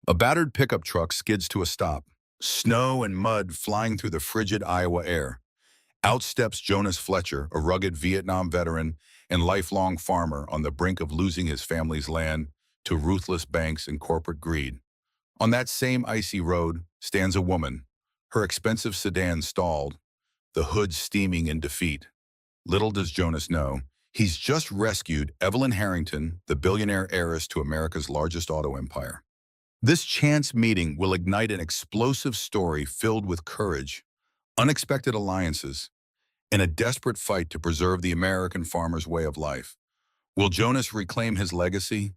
A battered pickup truck skids to a stop, snow and mud flying through the frigid Iowa air. Out steps Jonas Fletcher, a rugged Vietnam veteran and lifelong farmer on the brink of losing his family's land to ruthless banks and corporate greed. On that same icy road stands a woman, her expensive sedan stalled, the hood steaming in defeat. Little does Jonas know, he's just rescued Evelyn Harrington, the billionaire heiress to America's largest auto empire. This chance meeting will ignite an explosive story filled with courage, unexpected alliances, and a desperate fight to preserve the American farmer's way of life. Will Jonas reclaim his legacy,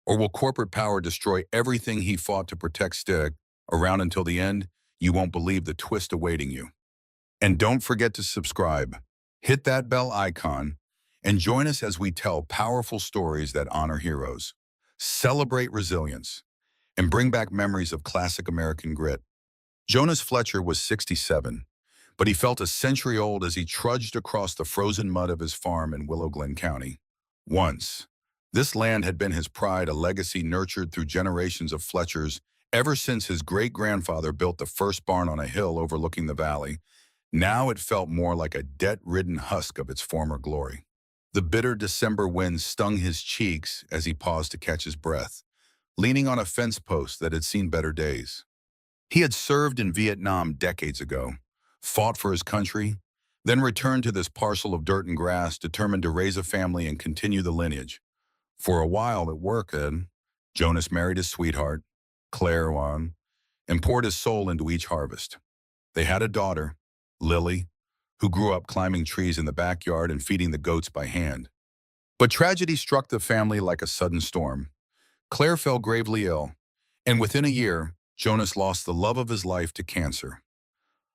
or will corporate power destroy everything he fought to protect? Stick around until the end. You won't believe the twist awaiting you. And don't forget to subscribe, hit that bell icon, and join us as we tell powerful stories that honor heroes, celebrate resilience, and bring back memories of classic American grit. Jonas Fletcher was 67, but he felt a century old as he trudged across the frozen mud of his farm in Willow Glen County. Once, this land had been his pride, a legacy nurtured through generations of Fletchers ever since his great-grandfather built the first barn on a hill overlooking the valley. Now it felt more like a debt-ridden husk of its former glory. The bitter December wind stung his cheeks as he paused to catch his breath, leaning on a fence post that had seen better days. He had served in Vietnam decades ago, fought for his country, then returned to this parcel of dirt and grass, determined to raise a family and continue the lineage. For a while at work then, Jonas married his sweetheart, Claire Wan, and poured his soul into each harvest. They had a daughter, Lily, who grew up climbing trees in the backyard and feeding the goats by hand. But tragedy struck the family like a sudden storm. Claire fell gravely ill, and within a year, Jonas lost the love of his life to cancer.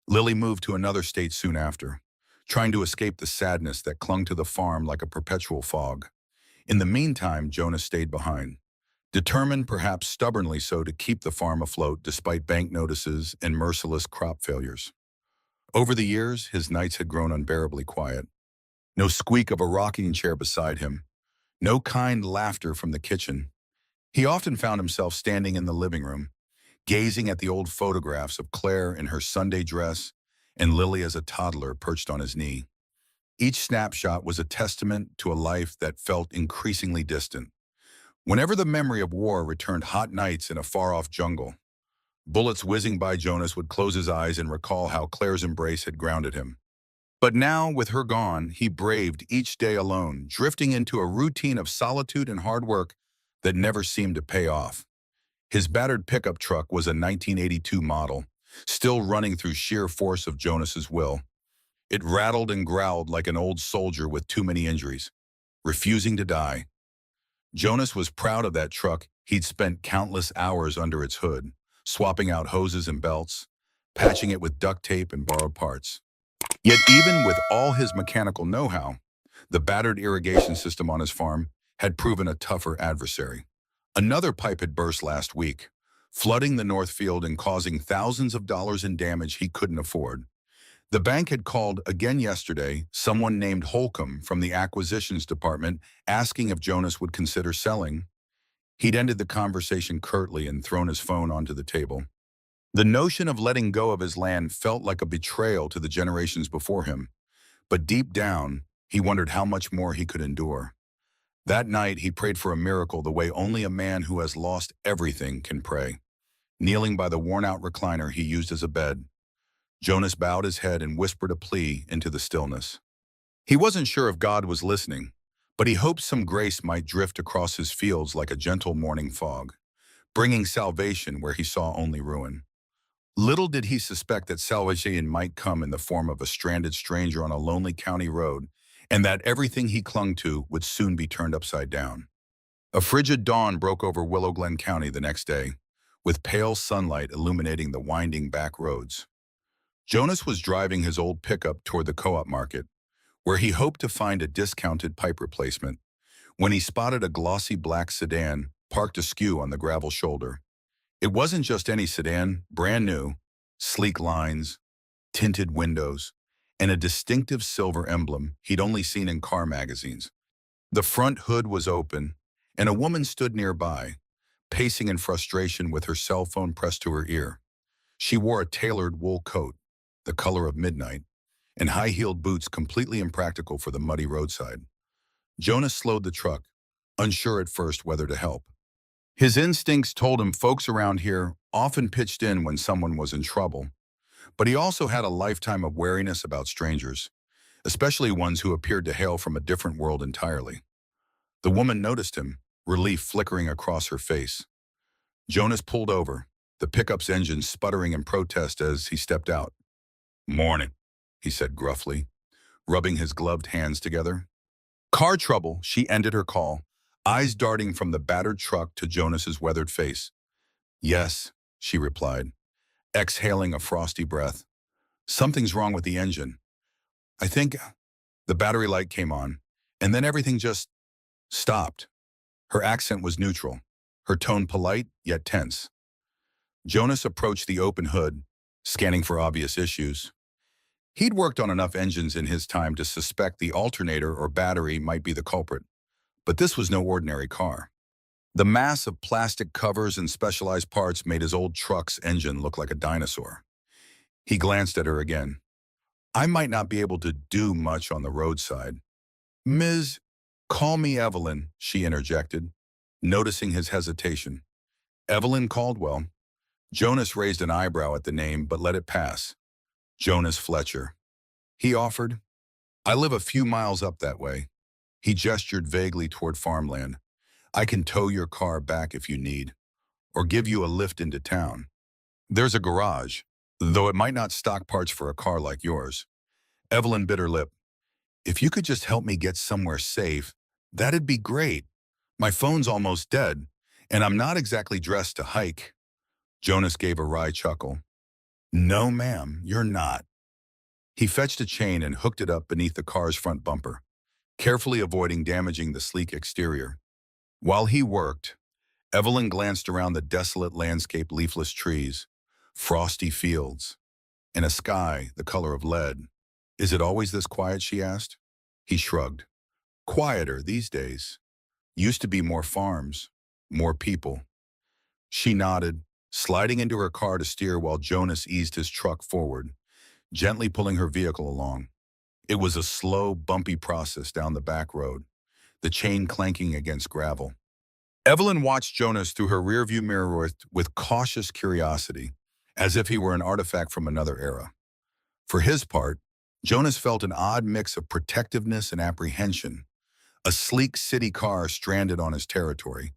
Lily moved to another state soon after, trying to escape the sadness that clung to the farm like a perpetual fog. In the meantime, Jonas stayed behind, determined, perhaps stubbornly so, to keep the farm afloat despite bank notices and merciless crop failures. Over the years, his nights had grown unbearably quiet. No squeak of a rocking chair beside him, no kind laughter from the kitchen. He often found himself standing in the living room, gazing at the old photographs of Claire in her Sunday dress and Lily as a toddler perched on his knee. Each snapshot was a testament to a life that felt increasingly distant. Whenever the memory of war returned, hot nights in a far-off jungle, bullets whizzing by, Jonas would close his eyes and recall how Claire's embrace had grounded him. But now, with her gone, he braved each day alone, drifting into a routine of solitude and hard work that never seemed to pay off. His battered pickup truck was a 1982 model, still running through sheer force of Jonas's will. It rattled and growled like an old soldier with too many injuries, refusing to die. Jonas was proud of that truck. He'd spent countless hours under its hood, swapping out hoses and belts, patching it with duct tape and borrowed parts. Yet even with all his mechanical know-how, the battered irrigation system on his farm had proven a tougher adversary. Another pipe had burst last week, flooding the North Field and causing thousands of dollars in damage he couldn't afford. The bank had called again yesterday, someone named Holcomb from the acquisitions department, asking if Jonas would consider selling. He'd ended the conversation curtly and thrown his phone onto the table. The notion of letting go of his land felt like a betrayal to the generations before him, but deep down, he wondered how much more he could endure. That night, he prayed for a miracle the way only a man who has lost everything can pray. Kneeling by the worn-out recliner he used as a bed, Jonas bowed his head and whispered a plea into the stillness. He wasn't sure if God was listening, but he hoped some grace might drift across his fields like a gentle morning fog, bringing salvation where he saw only ruin. Little did he suspect that salvation might come in the form of a stranded stranger on a lonely county road, and that everything he clung to would soon be turned upside down. A frigid dawn broke over Willow Glen County the next day, with pale sunlight illuminating the winding back roads. Jonas was driving his old pickup toward the co-op market, where he hoped to find a discounted pipe replacement, when he spotted a glossy black sedan parked askew on the gravel shoulder. It wasn't just any sedan, brand new, sleek lines, tinted windows, and a distinctive silver emblem he'd only seen in car magazines. The front hood was open, and a woman stood nearby, pacing in frustration with her cell phone pressed to her ear. She wore a tailored wool coat, the color of midnight, and high-heeled boots completely impractical for the muddy roadside. Jonas slowed the truck, unsure at first whether to help. His instincts told him folks around here often pitched in when someone was in trouble, but he also had a lifetime of wariness about strangers, especially ones who appeared to hail from a different world entirely. The woman noticed him, relief flickering across her face. Jonas pulled over, the pickup's engine sputtering in protest as he stepped out. "Morning," he said gruffly, rubbing his gloved hands together. "Car trouble," she ended her call, eyes darting from the battered truck to Jonas's weathered face. "Yes," she replied, exhaling a frosty breath. "Something's wrong with the engine. I think." The battery light came on, and then everything just stopped. Her accent was neutral, her tone polite yet tense. Jonas approached the open hood, scanning for obvious issues. He'd worked on enough engines in his time to suspect the alternator or battery might be the culprit, but this was no ordinary car. The mass of plastic covers and specialized parts made his old truck's engine look like a dinosaur. He glanced at her again. "I might not be able to do much on the roadside." "Ms. Call me Evelyn," she interjected, noticing his hesitation. "Evelyn Caldwell." Jonas raised an eyebrow at the name, but let it pass. "Jonas Fletcher." He offered. "I live a few miles up that way." He gestured vaguely toward farmland. "I can tow your car back if you need, or give you a lift into town. There's a garage, though it might not stock parts for a car like yours." Evelyn bit her lip. "If you could just help me get somewhere safe, that'd be great. My phone's almost dead, and I'm not exactly dressed to hike." Jonas gave a wry chuckle. "No, ma'am, you're not." He fetched a chain and hooked it up beneath the car's front bumper, carefully avoiding damaging the sleek exterior. While he worked, Evelyn glanced around the desolate landscape, leafless trees, frosty fields, and a sky the color of lead. "Is it always this quiet?" she asked. He shrugged. "Quieter these days. Used to be more farms, more people." She nodded, sliding into her car to steer while Jonas eased his truck forward, gently pulling her vehicle along. It was a slow, bumpy process down the back road, the chain clanking against gravel. Evelyn watched Jonas through her rearview mirror with cautious curiosity, as if he were an artifact from another era. For his part, Jonas felt an odd mix of protectiveness and apprehension, a sleek city car stranded on his territory,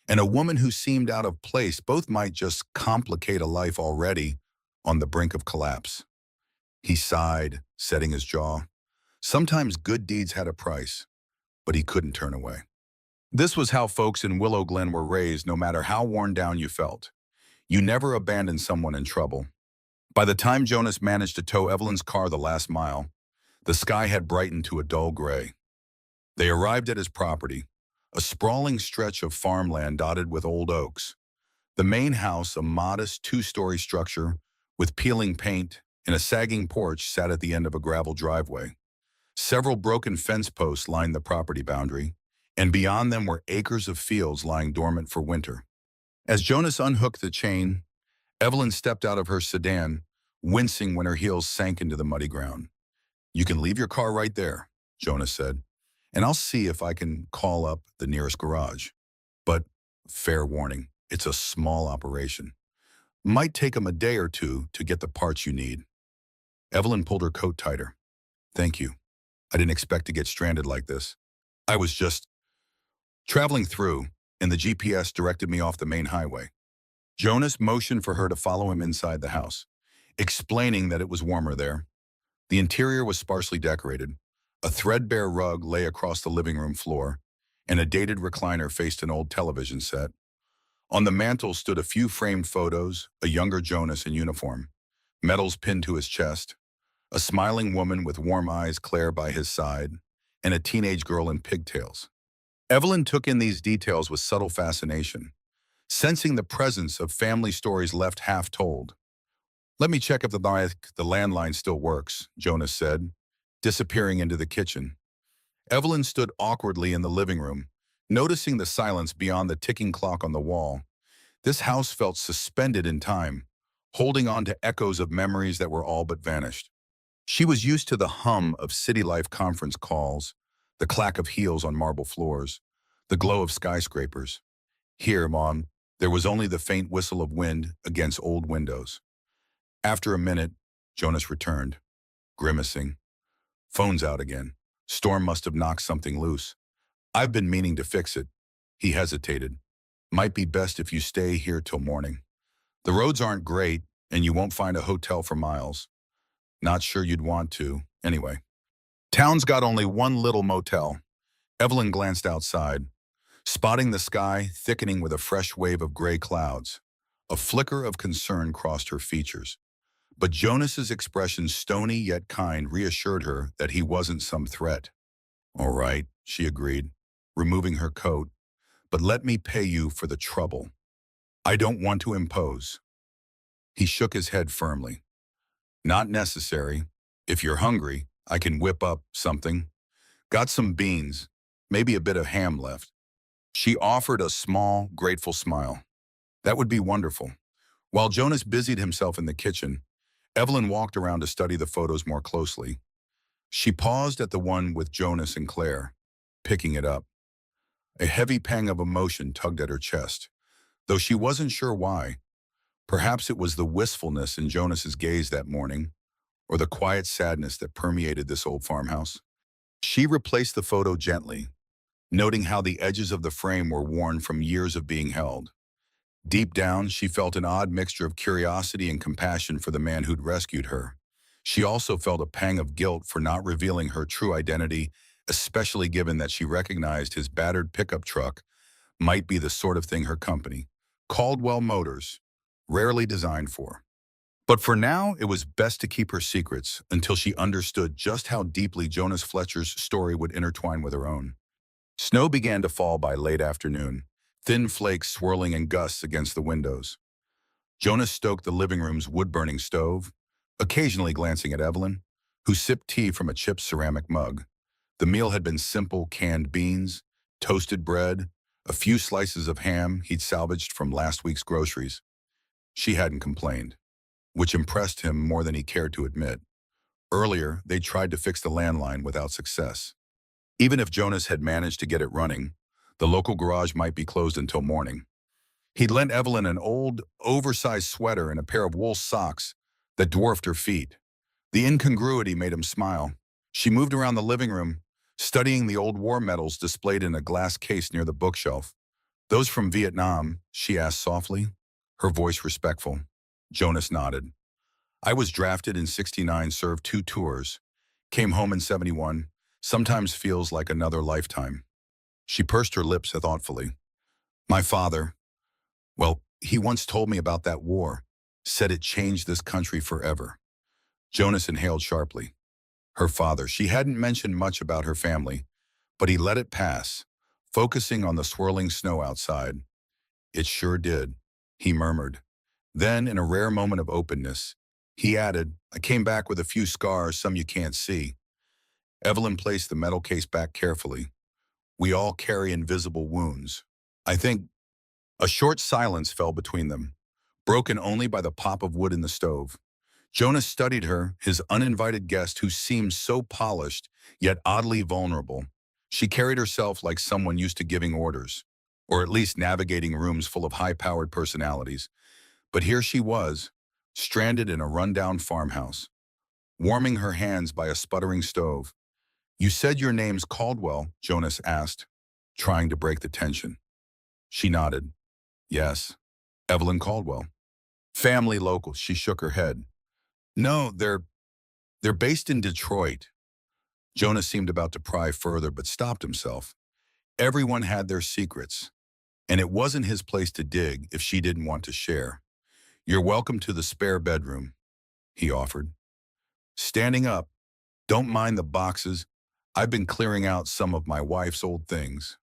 and a woman who seemed out of place. Both might just complicate a life already on the brink of collapse. He sighed, setting his jaw. Sometimes good deeds had a price, but he couldn't turn away. This was how folks in Willow Glen were raised, no matter how worn down you felt. You never abandoned someone in trouble. By the time Jonas managed to tow Evelyn's car the last mile, the sky had brightened to a dull gray. They arrived at his property, a sprawling stretch of farmland dotted with old oaks. The main house, a modest two-story structure with peeling paint and a sagging porch, sat at the end of a gravel driveway. Several broken fence posts lined the property boundary, and beyond them were acres of fields lying dormant for winter. As Jonas unhooked the chain, Evelyn stepped out of her sedan, wincing when her heels sank into the muddy ground. "You can leave your car right there," Jonas said, "and I'll see if I can call up the nearest garage. But, fair warning, it's a small operation. Might take them a day or two to get the parts you need." Evelyn pulled her coat tighter. "Thank you. I didn't expect to get stranded like this. I was just traveling through, and the GPS directed me off the main highway." Jonas motioned for her to follow him inside the house, explaining that it was warmer there. The interior was sparsely decorated. A threadbare rug lay across the living room floor, and a dated recliner faced an old television set. On the mantel stood a few framed photos, a younger Jonas in uniform, medals pinned to his chest, a smiling woman with warm eyes, Claire, by his side, and a teenage girl in pigtails. Evelyn took in these details with subtle fascination, sensing the presence of family stories left half told. "Let me check if the landline still works," Jonas said, disappearing into the kitchen. Evelyn stood awkwardly in the living room, noticing the silence beyond the ticking clock on the wall, This house felt suspended in time, holding on to echoes of memories that were all but vanished. She was used to the hum of city life conference calls, the clack of heels on marble floors, the glow of skyscrapers. Here, Mom, there was only the faint whistle of wind against old windows. After a minute, Jonas returned, grimacing. Phone's out again. Storm must have knocked something loose. I've been meaning to fix it. He hesitated. Might be best if you stay here till morning. The roads aren't great, and you won't find a hotel for miles. Not sure you'd want to, anyway. Town's got only one little motel. Evelyn glanced outside, spotting the sky thickening with a fresh wave of gray clouds. A flicker of concern crossed her features. But Jonas's expression, stony yet kind, reassured her that he wasn't some threat. All right, she agreed, removing her coat, but let me pay you for the trouble. I don't want to impose. He shook his head firmly. Not necessary. If you're hungry, I can whip up something. Got some beans, maybe a bit of ham left. She offered a small, grateful smile. That would be wonderful. While Jonas busied himself in the kitchen, Evelyn walked around to study the photos more closely. She paused at the one with Jonas and Claire, picking it up. A heavy pang of emotion tugged at her chest, though she wasn't sure why. Perhaps it was the wistfulness in Jonas's gaze that morning, or the quiet sadness that permeated this old farmhouse. She replaced the photo gently, noting how the edges of the frame were worn from years of being held. Deep down, she felt an odd mixture of curiosity and compassion for the man who'd rescued her. She also felt a pang of guilt for not revealing her true identity, especially given that she recognized his battered pickup truck might be the sort of thing her company, Caldwell Motors, rarely designed for. But for now, it was best to keep her secrets until she understood just how deeply Jonas Fletcher's story would intertwine with her own. Snow began to fall by late afternoon, thin flakes swirling in gusts against the windows. Jonas stoked the living room's wood-burning stove, occasionally glancing at Evelyn, who sipped tea from a chipped ceramic mug. The meal had been simple canned beans, toasted bread, a few slices of ham he'd salvaged from last week's groceries. She hadn't complained, which impressed him more than he cared to admit. Earlier, they tried to fix the landline without success. Even if Jonas had managed to get it running, the local garage might be closed until morning. He'd lent Evelyn an old, oversized sweater and a pair of wool socks that dwarfed her feet. The incongruity made him smile. She moved around the living room, studying the old war medals displayed in a glass case near the bookshelf. Those from Vietnam, she asked softly, her voice respectful. Jonas nodded. I was drafted in '69, served 2 tours, came home in '71, sometimes feels like another lifetime. She pursed her lips thoughtfully. My father, well, he once told me about that war, said it changed this country forever. Jonas inhaled sharply. Her father, she hadn't mentioned much about her family, but he let it pass, focusing on the swirling snow outside. It sure did, he murmured. Then, in a rare moment of openness, he added, I came back with a few scars, some you can't see. Evelyn placed the metal case back carefully. We all carry invisible wounds. I think a short silence fell between them, broken only by the pop of wood in the stove. Jonas studied her, his uninvited guest who seemed so polished, yet oddly vulnerable. She carried herself like someone used to giving orders, or at least navigating rooms full of high-powered personalities. But here she was, stranded in a rundown farmhouse, warming her hands by a sputtering stove. You said your name's Caldwell, Jonas asked, trying to break the tension. She nodded. Yes, Evelyn Caldwell. Family local, she shook her head. No, they're based in Detroit. Jonas seemed about to pry further, but stopped himself. Everyone had their secrets, and it wasn't his place to dig if she didn't want to share. You're welcome to the spare bedroom, he offered. Standing up, don't mind the boxes. I've been clearing out some of my wife's old things.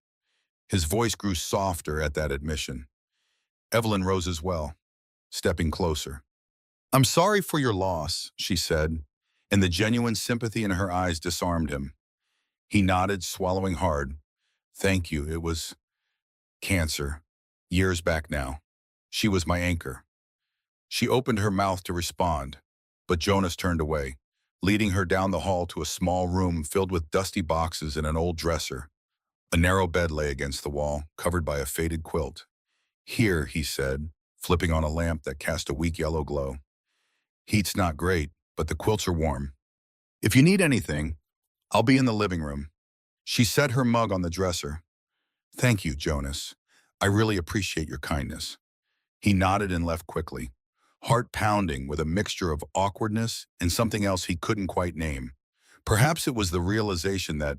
His voice grew softer at that admission. Evelyn rose as well, stepping closer. I'm sorry for your loss, she said, and the genuine sympathy in her eyes disarmed him. He nodded, swallowing hard. Thank you, it was cancer. Years back now. She was my anchor. She opened her mouth to respond, but Jonas turned away, leading her down the hall to a small room filled with dusty boxes and an old dresser. A narrow bed lay against the wall, covered by a faded quilt. Here, he said, flipping on a lamp that cast a weak yellow glow. Heat's not great, but the quilts are warm. If you need anything, I'll be in the living room. She set her mug on the dresser. Thank you, Jonas. I really appreciate your kindness. He nodded and left quickly, heart pounding with a mixture of awkwardness and something else he couldn't quite name. Perhaps it was the realization that,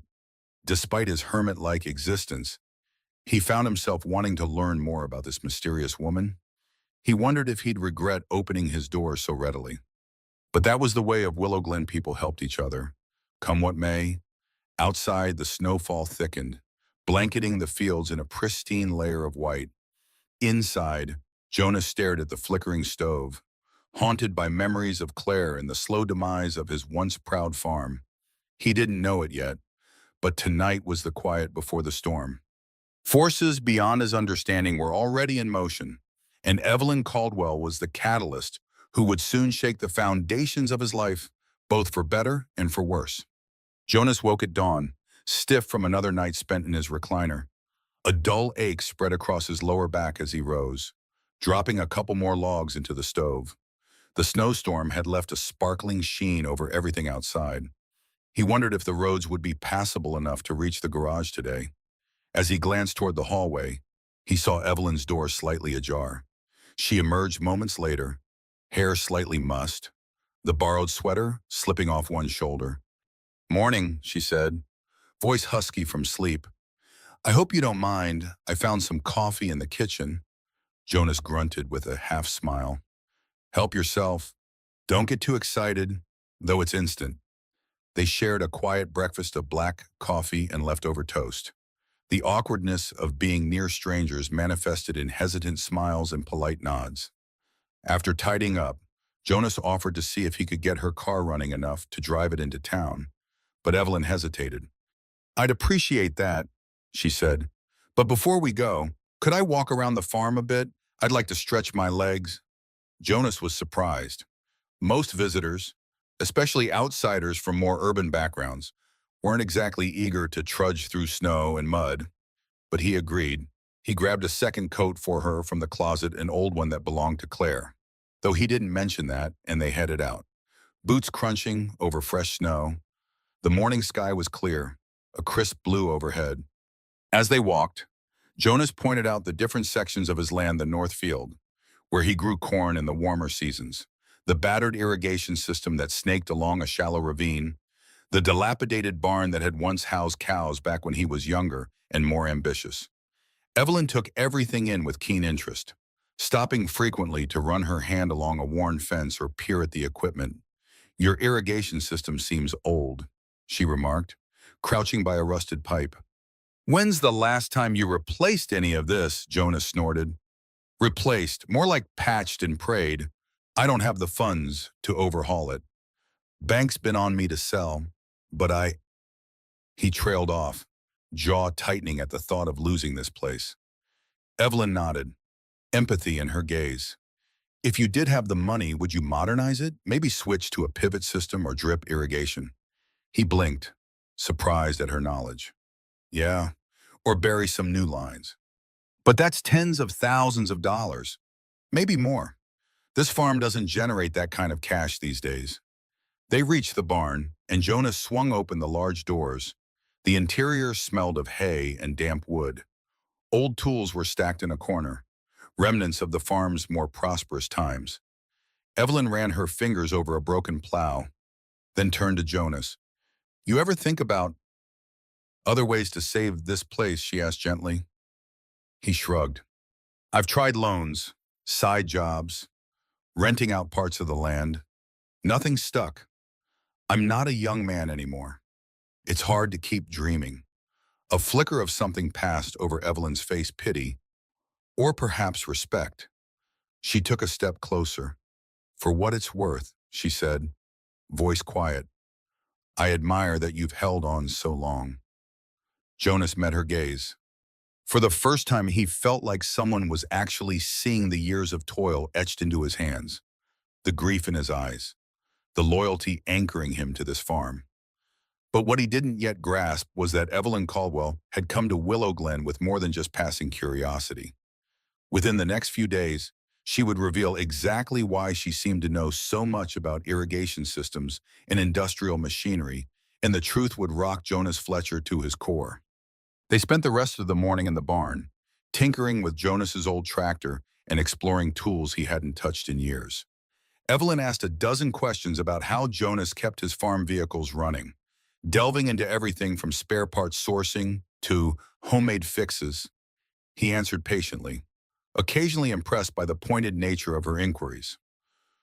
despite his hermit-like existence, he found himself wanting to learn more about this mysterious woman. He wondered if he'd regret opening his door so readily. But that was the way of Willow Glen people helped each other. Come what may, outside the snowfall thickened, blanketing the fields in a pristine layer of white. Inside, Jonas stared at the flickering stove, haunted by memories of Claire and the slow demise of his once proud farm. He didn't know it yet, but tonight was the quiet before the storm. Forces beyond his understanding were already in motion, and Evelyn Caldwell was the catalyst who would soon shake the foundations of his life, both for better and for worse. Jonas woke at dawn, stiff from another night spent in his recliner. A dull ache spread across his lower back as he rose, dropping a couple more logs into the stove. The snowstorm had left a sparkling sheen over everything outside. He wondered if the roads would be passable enough to reach the garage today. As he glanced toward the hallway, he saw Evelyn's door slightly ajar. She emerged moments later, hair slightly mussed, the borrowed sweater slipping off one shoulder. "Morning," she said, voice husky from sleep. "I hope you don't mind. I found some coffee in the kitchen." Jonas grunted with a half smile. "Help yourself. Don't get too excited, though it's instant." They shared a quiet breakfast of black coffee and leftover toast. The awkwardness of being near strangers manifested in hesitant smiles and polite nods. After tidying up, Jonas offered to see if he could get her car running enough to drive it into town, but Evelyn hesitated. "I'd appreciate that," she said. "But before we go, could I walk around the farm a bit? I'd like to stretch my legs." Jonas was surprised. Most visitors, especially outsiders from more urban backgrounds, weren't exactly eager to trudge through snow and mud, but he agreed. He grabbed a second coat for her from the closet, an old one that belonged to Claire, though he didn't mention that, and they headed out. Boots crunching over fresh snow. The morning sky was clear, a crisp blue overhead. As they walked, Jonas pointed out the different sections of his land, the North Field, where he grew corn in the warmer seasons, the battered irrigation system that snaked along a shallow ravine, the dilapidated barn that had once housed cows back when he was younger and more ambitious. Evelyn took everything in with keen interest, stopping frequently to run her hand along a worn fence or peer at the equipment. "Your irrigation system seems old," she remarked, crouching by a rusted pipe. "When's the last time you replaced any of this?" Jonas snorted. "Replaced, more like patched and prayed. I don't have the funds to overhaul it. Bank's been on me to sell, but He trailed off, jaw tightening at the thought of losing this place. Evelyn nodded, empathy in her gaze. "If you did have the money, would you modernize it? Maybe switch to a pivot system or drip irrigation?" He blinked, surprised at her knowledge. "Yeah, or bury some new lines. But that's tens of thousands of dollars, maybe more. This farm doesn't generate that kind of cash these days." They reached the barn, and Jonas swung open the large doors. The interior smelled of hay and damp wood. Old tools were stacked in a corner, remnants of the farm's more prosperous times. Evelyn ran her fingers over a broken plow, then turned to Jonas. "You ever think about other ways to save this place?" she asked gently. He shrugged. "I've tried loans, side jobs, renting out parts of the land. Nothing stuck. I'm not a young man anymore. It's hard to keep dreaming." A flicker of something passed over Evelyn's face, pity, or perhaps respect. She took a step closer. "For what it's worth," she said, voice quiet, "I admire that you've held on so long." Jonas met her gaze. For the first time, he felt like someone was actually seeing the years of toil etched into his hands, the grief in his eyes, the loyalty anchoring him to this farm. But what he didn't yet grasp was that Evelyn Caldwell had come to Willow Glen with more than just passing curiosity. Within the next few days, she would reveal exactly why she seemed to know so much about irrigation systems and industrial machinery, and the truth would rock Jonas Fletcher to his core. They spent the rest of the morning in the barn, tinkering with Jonas's old tractor and exploring tools he hadn't touched in years. Evelyn asked a dozen questions about how Jonas kept his farm vehicles running, delving into everything from spare parts sourcing to homemade fixes. He answered patiently, occasionally impressed by the pointed nature of her inquiries.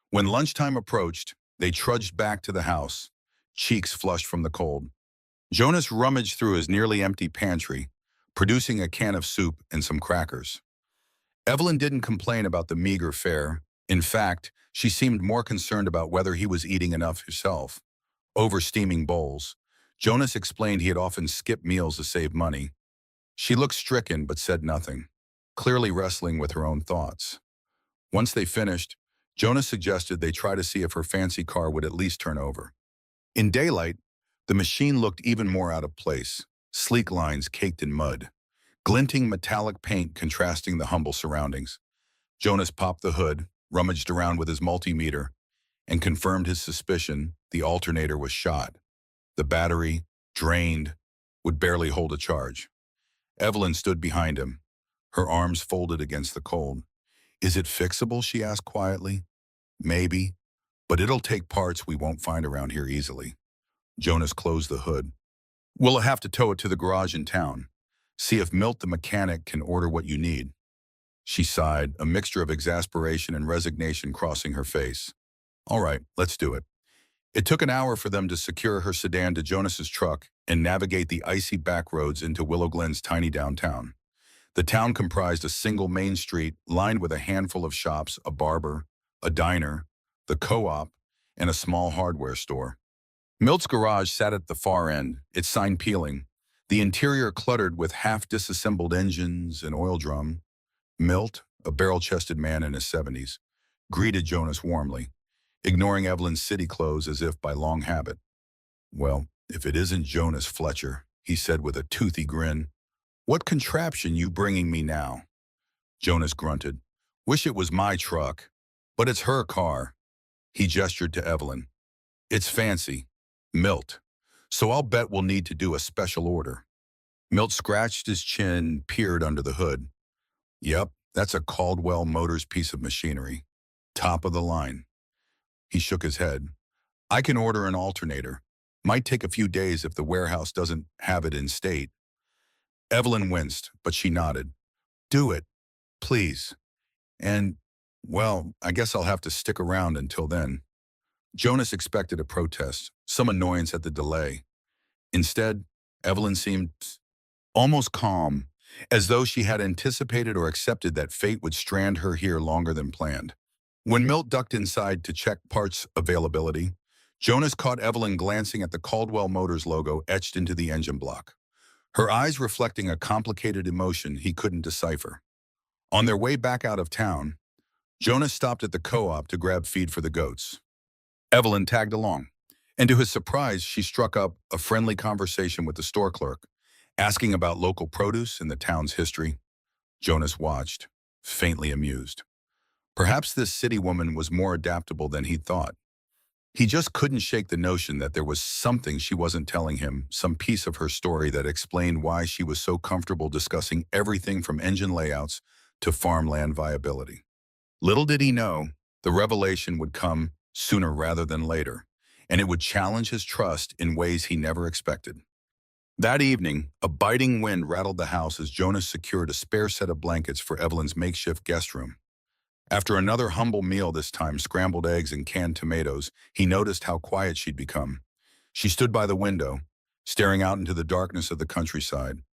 When lunchtime approached, they trudged back to the house, cheeks flushed from the cold. Jonas rummaged through his nearly empty pantry, producing a can of soup and some crackers. Evelyn didn't complain about the meager fare. In fact, she seemed more concerned about whether he was eating enough herself. Over steaming bowls, Jonas explained he had often skipped meals to save money. She looked stricken but said nothing, clearly wrestling with her own thoughts. Once they finished, Jonas suggested they try to see if her fancy car would at least turn over. In daylight, the machine looked even more out of place, sleek lines caked in mud, glinting metallic paint contrasting the humble surroundings. Jonas popped the hood, rummaged around with his multimeter, and confirmed his suspicion the alternator was shot. The battery, drained, would barely hold a charge. Evelyn stood behind him, her arms folded against the cold. "Is it fixable?" she asked quietly. "Maybe, but it'll take parts we won't find around here easily." Jonas closed the hood. "We'll have to tow it to the garage in town. See if Milt the mechanic can order what you need." She sighed, a mixture of exasperation and resignation crossing her face. "All right, let's do it." It took an hour for them to secure her sedan to Jonas's truck and navigate the icy back roads into Willow Glen's tiny downtown. The town comprised a single main street lined with a handful of shops, a barber, a diner, the co-op, and a small hardware store. Milt's garage sat at the far end, its sign peeling, the interior cluttered with half-disassembled engines and oil drum. Milt, a barrel-chested man in his 70s, greeted Jonas warmly, ignoring Evelyn's city clothes as if by long habit. "Well, if it isn't Jonas Fletcher," he said with a toothy grin. "What contraption you bringing me now?" Jonas grunted. "Wish it was my truck, but it's her car." He gestured to Evelyn. "It's fancy. Milt. So I'll bet we'll need to do a special order." Milt scratched his chin, peered under the hood. "Yep, that's a Caldwell Motors piece of machinery. Top of the line." He shook his head. "I can order an alternator. Might take a few days if the warehouse doesn't have it in state." Evelyn winced, but she nodded. "Do it, please. And, well, I guess I'll have to stick around until then." Jonas expected a protest, some annoyance at the delay. Instead, Evelyn seemed almost calm, as though she had anticipated or accepted that fate would strand her here longer than planned. When Milt ducked inside to check parts availability, Jonas caught Evelyn glancing at the Caldwell Motors logo etched into the engine block, her eyes reflecting a complicated emotion he couldn't decipher. On their way back out of town, Jonas stopped at the co-op to grab feed for the goats. Evelyn tagged along, and to his surprise, she struck up a friendly conversation with the store clerk, asking about local produce and the town's history. Jonas watched, faintly amused. Perhaps this city woman was more adaptable than he'd thought. He just couldn't shake the notion that there was something she wasn't telling him, some piece of her story that explained why she was so comfortable discussing everything from engine layouts to farmland viability. Little did he know, the revelation would come sooner rather than later, and it would challenge his trust in ways he never expected. That evening, a biting wind rattled the house as Jonas secured a spare set of blankets for Evelyn's makeshift guest room. After another humble meal, this time scrambled eggs and canned tomatoes, he noticed how quiet she'd become. She stood by the window, staring out into the darkness of the countryside,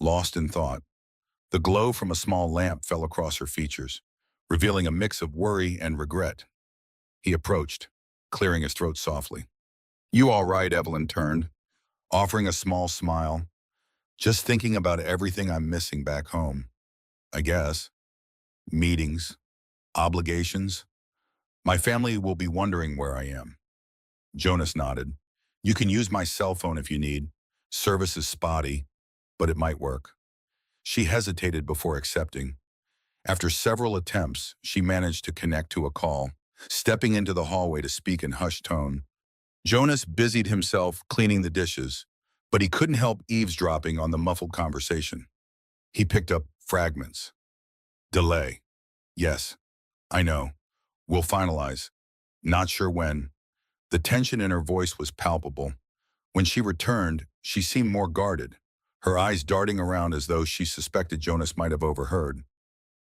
lost in thought. The glow from a small lamp fell across her features, revealing a mix of worry and regret. He approached, clearing his throat softly. "You all right?" Evelyn turned, offering a small smile. Just thinking about everything I'm missing back home, I guess. Meetings, obligations. My family will be wondering where I am. Jonas nodded. You can use my cell phone if you need. Service is spotty, but it might work. She hesitated before accepting. After several attempts, she managed to connect to a call, stepping into the hallway to speak in hushed tone. Jonas busied himself cleaning the dishes, but he couldn't help eavesdropping on the muffled conversation. He picked up fragments. Delay. Yes, I know. We'll finalize. Not sure when. The tension in her voice was palpable. When she returned, she seemed more guarded, her eyes darting around as though she suspected Jonas might have overheard.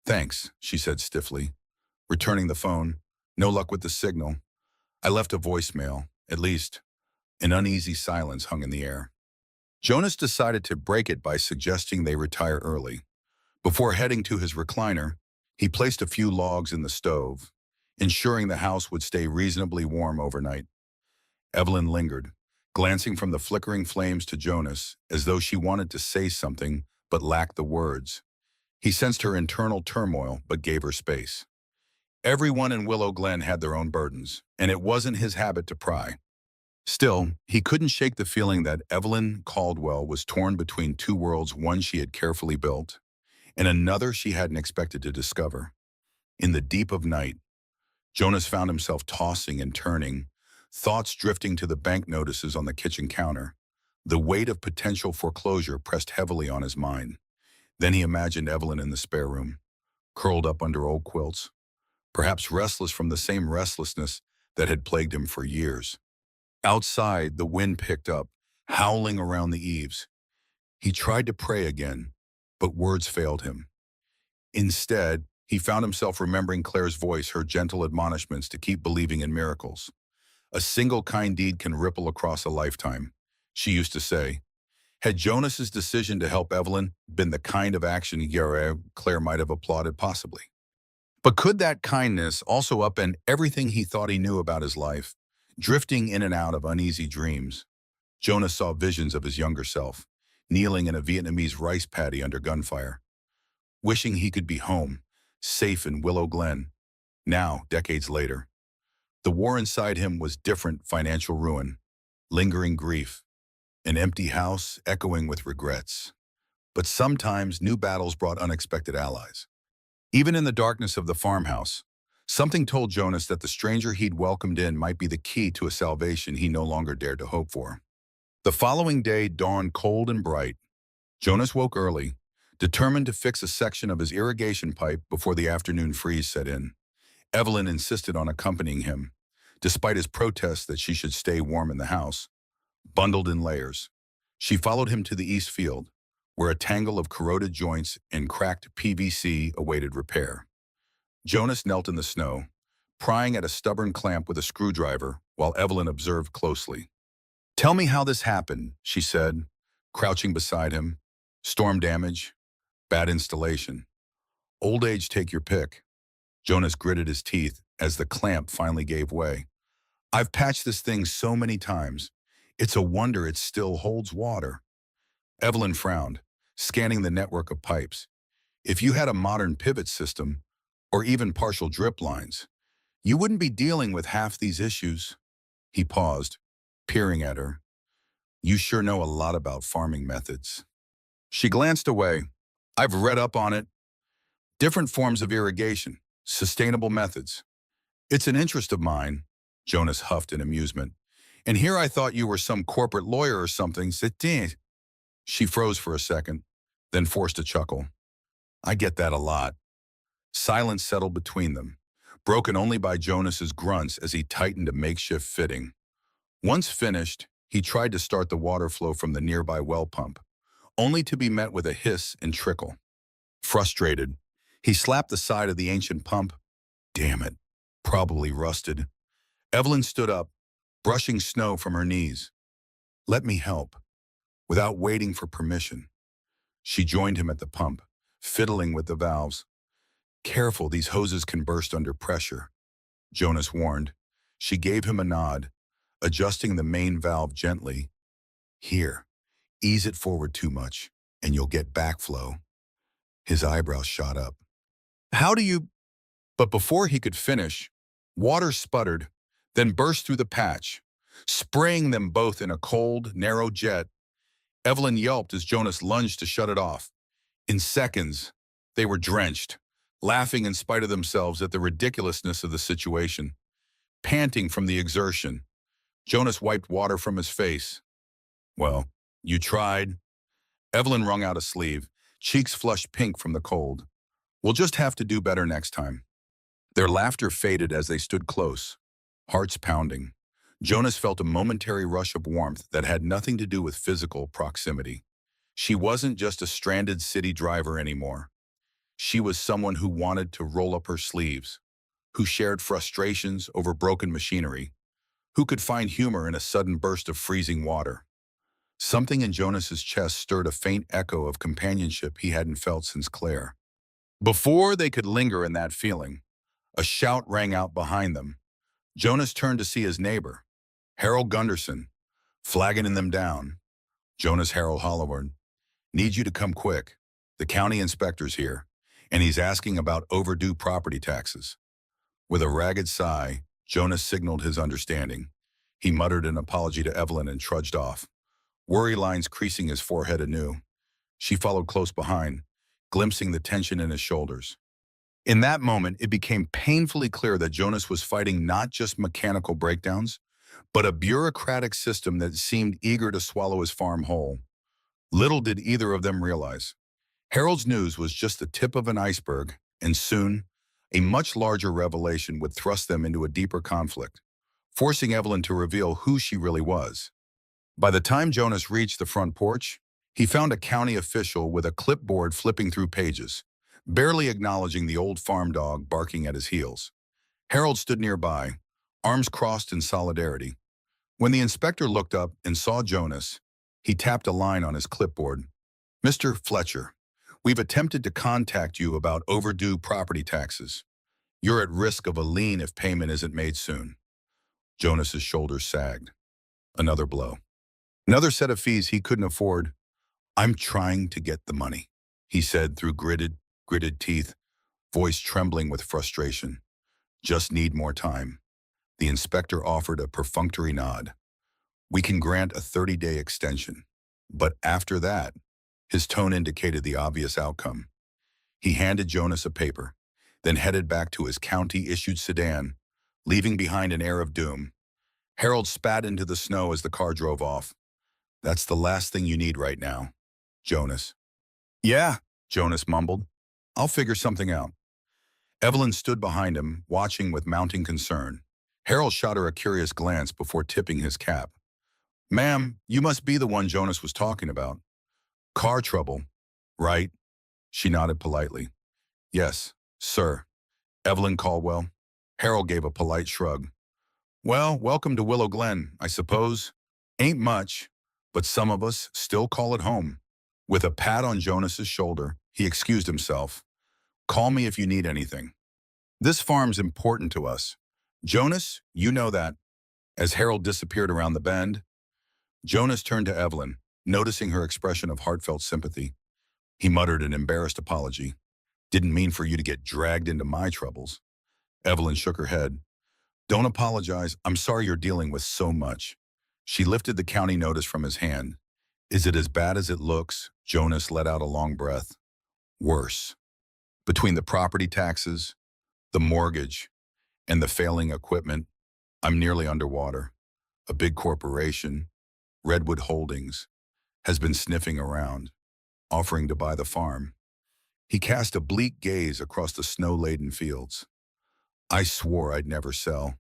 Thanks, she said stiffly. Returning the phone. No luck with the signal. I left a voicemail, at least. An uneasy silence hung in the air. Jonas decided to break it by suggesting they retire early. Before heading to his recliner, he placed a few logs in the stove, ensuring the house would stay reasonably warm overnight. Evelyn lingered, glancing from the flickering flames to Jonas as though she wanted to say something but lacked the words. He sensed her internal turmoil but gave her space. Everyone in Willow Glen had their own burdens, and it wasn't his habit to pry. Still, he couldn't shake the feeling that Evelyn Caldwell was torn between two worlds, one she had carefully built, and another she hadn't expected to discover. In the deep of night, Jonas found himself tossing and turning, thoughts drifting to the bank notices on the kitchen counter. The weight of potential foreclosure pressed heavily on his mind. Then he imagined Evelyn in the spare room, curled up under old quilts, perhaps restless from the same restlessness that had plagued him for years. Outside, the wind picked up, howling around the eaves. He tried to pray again, but words failed him. Instead, he found himself remembering Claire's voice, her gentle admonishments to keep believing in miracles. A single kind deed can ripple across a lifetime, she used to say. Had Jonas's decision to help Evelyn been the kind of action Claire might have applauded? Possibly. But could that kindness also upend everything he thought he knew about his life? Drifting in and out of uneasy dreams, Jonas saw visions of his younger self, kneeling in a Vietnamese rice paddy under gunfire, wishing he could be home, safe in Willow Glen. Now, decades later, the war inside him was different: financial ruin, lingering grief, an empty house echoing with regrets. But sometimes new battles brought unexpected allies. Even in the darkness of the farmhouse, something told Jonas that the stranger he'd welcomed in might be the key to a salvation he no longer dared to hope for. The following day dawned cold and bright. Jonas woke early, determined to fix a section of his irrigation pipe before the afternoon freeze set in. Evelyn insisted on accompanying him, despite his protests that she should stay warm in the house. Bundled in layers, she followed him to the east field, where a tangle of corroded joints and cracked PVC awaited repair. Jonas knelt in the snow, prying at a stubborn clamp with a screwdriver while Evelyn observed closely. Tell me how this happened, she said, crouching beside him. Storm damage, bad installation. Old age, take your pick. Jonas gritted his teeth as the clamp finally gave way. I've patched this thing so many times. It's a wonder it still holds water. Evelyn frowned, scanning the network of pipes. If you had a modern pivot system, or even partial drip lines, you wouldn't be dealing with half these issues. He paused, peering at her. You sure know a lot about farming methods. She glanced away. I've read up on it. Different forms of irrigation, sustainable methods. It's an interest of mine, Jonas huffed in amusement. And here I thought you were some corporate lawyer or something. She froze for a second, then forced a chuckle. I get that a lot. Silence settled between them, broken only by Jonas's grunts as he tightened a makeshift fitting. Once finished, he tried to start the water flow from the nearby well pump, only to be met with a hiss and trickle. Frustrated, he slapped the side of the ancient pump. Damn it, probably rusted. Evelyn stood up, brushing snow from her knees. Let me help. Without waiting for permission, she joined him at the pump, fiddling with the valves. Careful, these hoses can burst under pressure, Jonas warned. She gave him a nod, adjusting the main valve gently. Here, ease it forward too much. and you'll get backflow. His eyebrows shot up. How do you... But before he could finish, water sputtered, then burst through the patch, spraying them both in a cold, narrow jet. Evelyn yelped as Jonas lunged to shut it off. In seconds, they were drenched, laughing in spite of themselves at the ridiculousness of the situation. Panting from the exertion, Jonas wiped water from his face. Well, you tried. Evelyn wrung out a sleeve, cheeks flushed pink from the cold. We'll just have to do better next time. Their laughter faded as they stood close, hearts pounding. Jonas felt a momentary rush of warmth that had nothing to do with physical proximity. She wasn't just a stranded city driver anymore. She was someone who wanted to roll up her sleeves, who shared frustrations over broken machinery, who could find humor in a sudden burst of freezing water. Something in Jonas's chest stirred a faint echo of companionship he hadn't felt since Claire. Before they could linger in that feeling, a shout rang out behind them. Jonas turned to see his neighbor, Harold Gunderson, flagging them down. Jonas Harold Holloward, need you to come quick. The county inspector's here, and he's asking about overdue property taxes. With a ragged sigh, Jonas signaled his understanding. He muttered an apology to Evelyn and trudged off, worry lines creasing his forehead anew. She followed close behind, glimpsing the tension in his shoulders. In that moment, it became painfully clear that Jonas was fighting not just mechanical breakdowns, but a bureaucratic system that seemed eager to swallow his farm whole. Little did either of them realize. Harold's news was just the tip of an iceberg, and soon, a much larger revelation would thrust them into a deeper conflict, forcing Evelyn to reveal who she really was. By the time Jonas reached the front porch, he found a county official with a clipboard flipping through pages, barely acknowledging the old farm dog barking at his heels. Harold stood nearby, arms crossed in solidarity. When the inspector looked up and saw Jonas, he tapped a line on his clipboard. Mr. Fletcher, we've attempted to contact you about overdue property taxes. You're at risk of a lien if payment isn't made soon. Jonas's shoulders sagged. Another blow. Another set of fees he couldn't afford. I'm trying to get the money, he said through gritted teeth, voice trembling with frustration. Just need more time. The inspector offered a perfunctory nod. We can grant a 30-day extension. But after that, his tone indicated the obvious outcome. He handed Jonas a paper, then headed back to his county-issued sedan, leaving behind an air of doom. Harold spat into the snow as the car drove off. That's the last thing you need right now, Jonas. Yeah, Jonas mumbled. I'll figure something out. Evelyn stood behind him, watching with mounting concern. Harold shot her a curious glance before tipping his cap. Ma'am, you must be the one Jonas was talking about. Car trouble, right? She nodded politely. Yes, sir. Evelyn Caldwell. Harold gave a polite shrug. Well, welcome to Willow Glen, I suppose. Ain't much, but some of us still call it home. With a pat on Jonas's shoulder, he excused himself. Call me if you need anything. This farm's important to us. Jonas, you know that. As Harold disappeared around the bend, Jonas turned to Evelyn, noticing her expression of heartfelt sympathy. He muttered an embarrassed apology. Didn't mean for you to get dragged into my troubles. Evelyn shook her head. Don't apologize. I'm sorry you're dealing with so much. She lifted the county notice from his hand. Is it as bad as it looks? Jonas let out a long breath. Worse. Between the property taxes, the mortgage, and the failing equipment, I'm nearly underwater. A big corporation, Redwood Holdings, has been sniffing around, offering to buy the farm. He cast a bleak gaze across the snow-laden fields. I swore I'd never sell.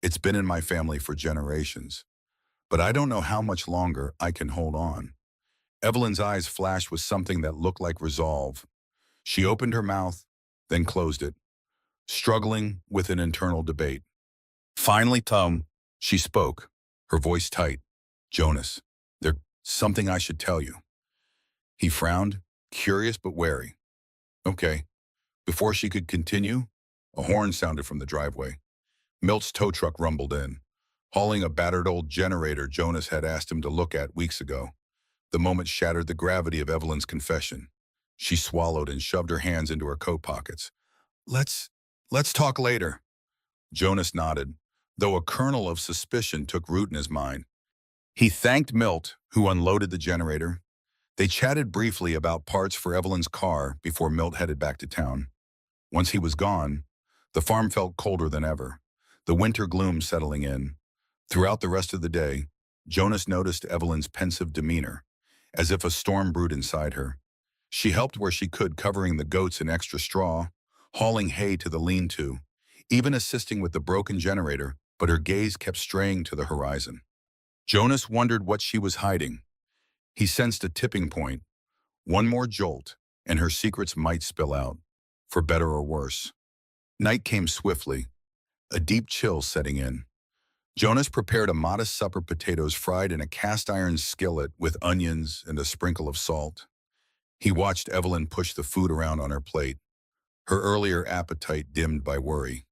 It's been in my family for generations. But I don't know how much longer I can hold on. Evelyn's eyes flashed with something that looked like resolve. She opened her mouth, then closed it, struggling with an internal debate. Finally, Tom, she spoke, her voice tight. Jonas, there's something I should tell you. He frowned, curious but wary. Okay. Before she could continue, a horn sounded from the driveway. Milt's tow truck rumbled in, hauling a battered old generator Jonas had asked him to look at weeks ago. The moment shattered the gravity of Evelyn's confession. She swallowed and shoved her hands into her coat pockets. Let's, let's talk later. Jonas nodded, though a kernel of suspicion took root in his mind. He thanked Milt, who unloaded the generator. They chatted briefly about parts for Evelyn's car before Milt headed back to town. Once he was gone, the farm felt colder than ever, the winter gloom settling in. Throughout the rest of the day, Jonas noticed Evelyn's pensive demeanor, as if a storm brewed inside her. She helped where she could, covering the goats in extra straw, hauling hay to the lean-to, even assisting with the broken generator, but her gaze kept straying to the horizon. Jonas wondered what she was hiding. He sensed a tipping point. One more jolt, and her secrets might spill out, for better or worse. Night came swiftly, a deep chill setting in. Jonas prepared a modest supper: potatoes fried in a cast-iron skillet with onions and a sprinkle of salt. He watched Evelyn push the food around on her plate, her earlier appetite dimmed by worry.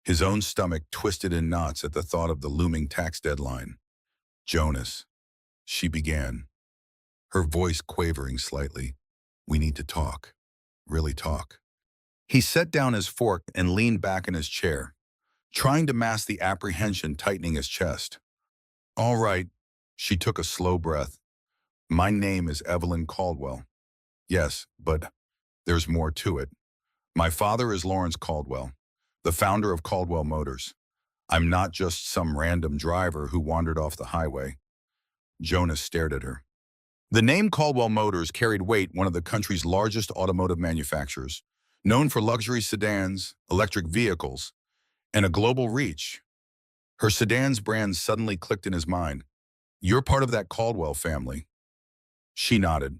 His own stomach twisted in knots at the thought of the looming tax deadline. Jonas, she began, her voice quavering slightly. We need to talk. Really talk. He set down his fork and leaned back in his chair, trying to mask the apprehension tightening his chest. All right, she took a slow breath. My name is Evelyn Caldwell. Yes, but there's more to it. My father is Lawrence Caldwell, the founder of Caldwell Motors. I'm not just some random driver who wandered off the highway. Jonas stared at her. The name Caldwell Motors carried weight, one of the country's largest automotive manufacturers, known for luxury sedans, electric vehicles, and a global reach. Her sedans brand suddenly clicked in his mind. You're part of that Caldwell family. She nodded.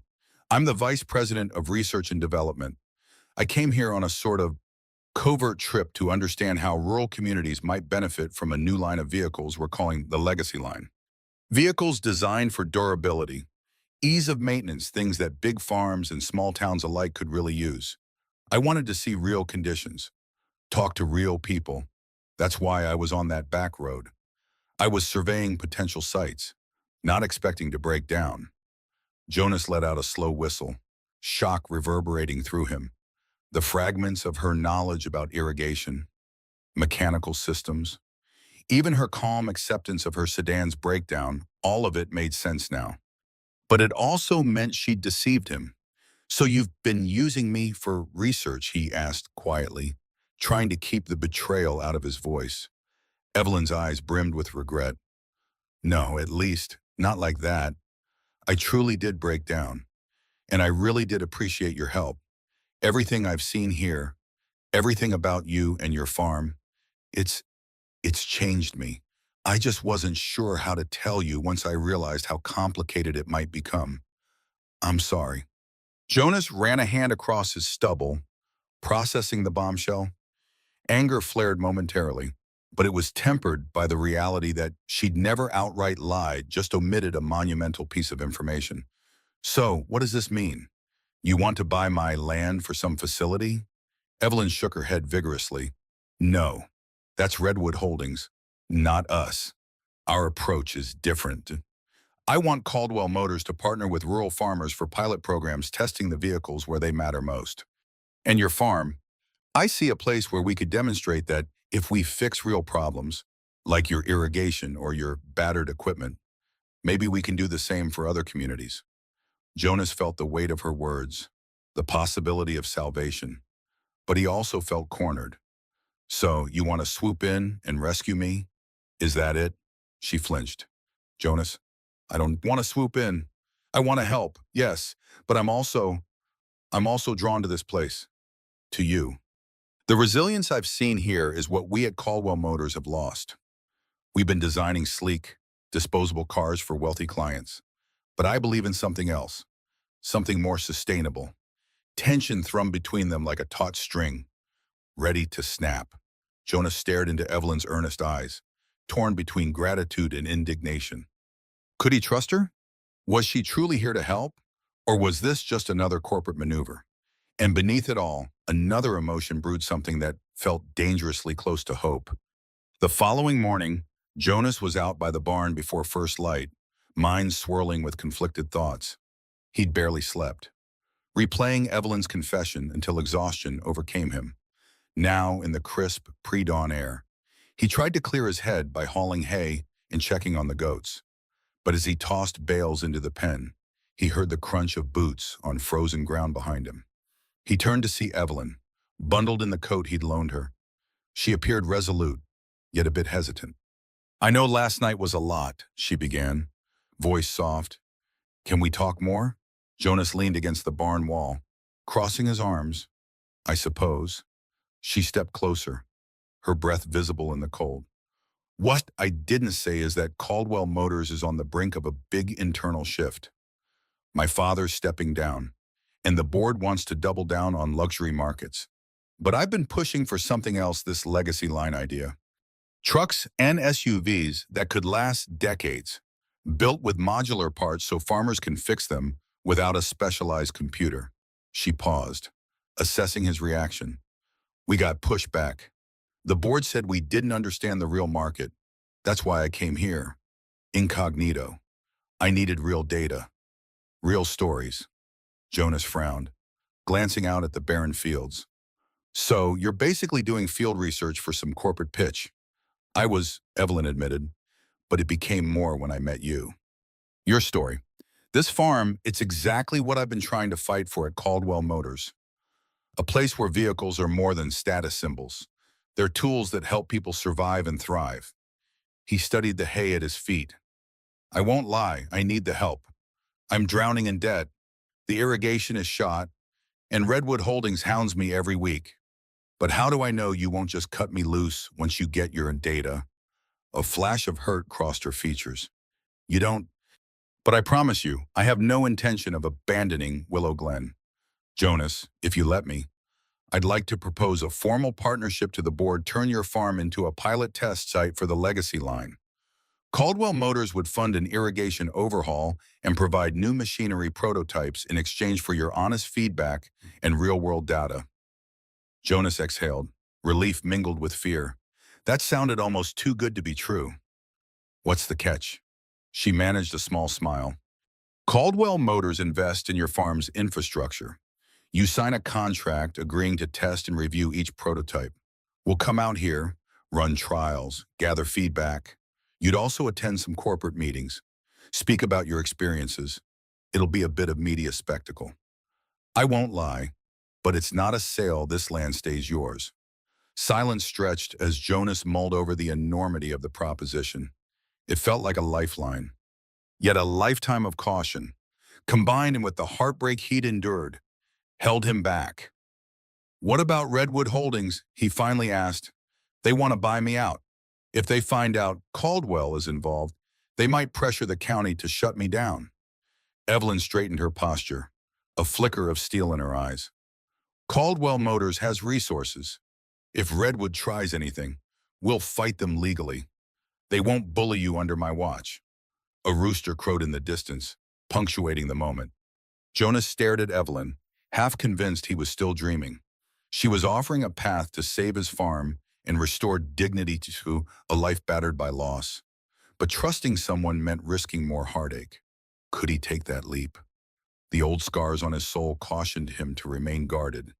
I'm the vice president of research and development. I came here on a sort of covert trip to understand how rural communities might benefit from a new line of vehicles we're calling the Legacy line. Vehicles designed for durability, ease of maintenance, things that big farms and small towns alike could really use. I wanted to see real conditions, talk to real people. That's why I was on that back road. I was surveying potential sites, not expecting to break down. Jonas let out a slow whistle, shock reverberating through him. The fragments of her knowledge about irrigation, mechanical systems, even her calm acceptance of her sedan's breakdown, all of it made sense now. But it also meant she'd deceived him. So you've been using me for research, he asked quietly, trying to keep the betrayal out of his voice. Evelyn's eyes brimmed with regret. No, at least, not like that. I truly did break down, and I really did appreciate your help. Everything I've seen here, everything about you and your farm, it's changed me. I just wasn't sure how to tell you once I realized how complicated it might become. I'm sorry. Jonas ran a hand across his stubble, processing the bombshell. Anger flared momentarily, but it was tempered by the reality that she'd never outright lied, just omitted a monumental piece of information. So, what does this mean? You want to buy my land for some facility? Evelyn shook her head vigorously. No, that's Redwood Holdings, not us. Our approach is different. I want Caldwell Motors to partner with rural farmers for pilot programs testing the vehicles where they matter most. And your farm, I see a place where we could demonstrate that if we fix real problems, like your irrigation or your battered equipment, maybe we can do the same for other communities. Jonas felt the weight of her words, the possibility of salvation, but he also felt cornered. So, you want to swoop in and rescue me? Is that it? She flinched. Jonas, I don't want to swoop in. I want to help, yes, but I'm also drawn to this place, to you. The resilience I've seen here is what we at Caldwell Motors have lost. We've been designing sleek, disposable cars for wealthy clients, but I believe in something else, something more sustainable. Tension thrummed between them like a taut string, ready to snap. Jonas stared into Evelyn's earnest eyes, torn between gratitude and indignation. Could he trust her? Was she truly here to help? Or was this just another corporate maneuver? And beneath it all, another emotion brewed, something that felt dangerously close to hope. The following morning, Jonas was out by the barn before first light, mind swirling with conflicted thoughts. He'd barely slept, replaying Evelyn's confession until exhaustion overcame him. Now, in the crisp, pre-dawn air, he tried to clear his head by hauling hay and checking on the goats. But as he tossed bales into the pen, he heard the crunch of boots on frozen ground behind him. He turned to see Evelyn, bundled in the coat he'd loaned her. She appeared resolute, yet a bit hesitant. "I know last night was a lot," she began, voice soft. "Can we talk more?" Jonas leaned against the barn wall, crossing his arms. "I suppose." She stepped closer, her breath visible in the cold. "What I didn't say is that Caldwell Motors is on the brink of a big internal shift. My father's stepping down, and the board wants to double down on luxury markets. But I've been pushing for something else, this legacy line idea. Trucks and SUVs that could last decades, built with modular parts so farmers can fix them without a specialized computer." She paused, assessing his reaction. "We got pushed back. The board said we didn't understand the real market. That's why I came here. Incognito. I needed real data. Real stories." Jonas frowned, glancing out at the barren fields. "So, you're basically doing field research for some corporate pitch." "I was," Evelyn admitted, "but it became more when I met you." "Your story. This farm, it's exactly what I've been trying to fight for at Caldwell Motors. A place where vehicles are more than status symbols. They're tools that help people survive and thrive." He studied the hay at his feet. "I won't lie, I need the help. I'm drowning in debt. The irrigation is shot, and Redwood Holdings hounds me every week. But how do I know you won't just cut me loose once you get your data?" A flash of hurt crossed her features. "You don't, but I promise you, I have no intention of abandoning Willow Glen. Jonas, if you let me, I'd like to propose a formal partnership to the board, turn your farm into a pilot test site for the legacy line. Caldwell Motors would fund an irrigation overhaul and provide new machinery prototypes in exchange for your honest feedback and real-world data." Jonas exhaled, relief mingled with fear. That sounded almost too good to be true. "What's the catch?" She managed a small smile. "Caldwell Motors invest in your farm's infrastructure. You sign a contract agreeing to test and review each prototype. We'll come out here, run trials, gather feedback. You'd also attend some corporate meetings, speak about your experiences. It'll be a bit of media spectacle. I won't lie, but it's not a sale. This land stays yours." Silence stretched as Jonas mulled over the enormity of the proposition. It felt like a lifeline, yet a lifetime of caution, combined with the heartbreak he'd endured, held him back. "What about Redwood Holdings?" he finally asked. "They want to buy me out. If they find out Caldwell is involved, they might pressure the county to shut me down." Evelyn straightened her posture, a flicker of steel in her eyes. "Caldwell Motors has resources. If Redwood tries anything, we'll fight them legally. They won't bully you under my watch." A rooster crowed in the distance, punctuating the moment. Jonas stared at Evelyn, half convinced he was still dreaming. She was offering a path to save his farm and restore dignity to a life battered by loss. But trusting someone meant risking more heartache. Could he take that leap? The old scars on his soul cautioned him to remain guarded.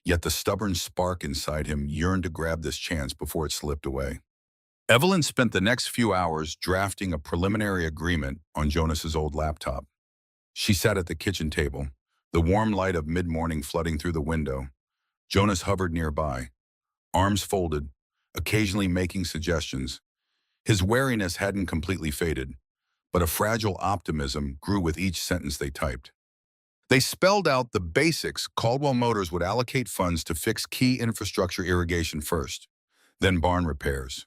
Yet the stubborn spark inside him yearned to grab this chance before it slipped away. Evelyn spent the next few hours drafting a preliminary agreement on Jonas's old laptop. She sat at the kitchen table, the warm light of mid-morning flooding through the window. Jonas hovered nearby, arms folded, occasionally making suggestions. His wariness hadn't completely faded, but a fragile optimism grew with each sentence they typed. They spelled out the basics. Caldwell Motors would allocate funds to fix key infrastructure, irrigation first, then barn repairs,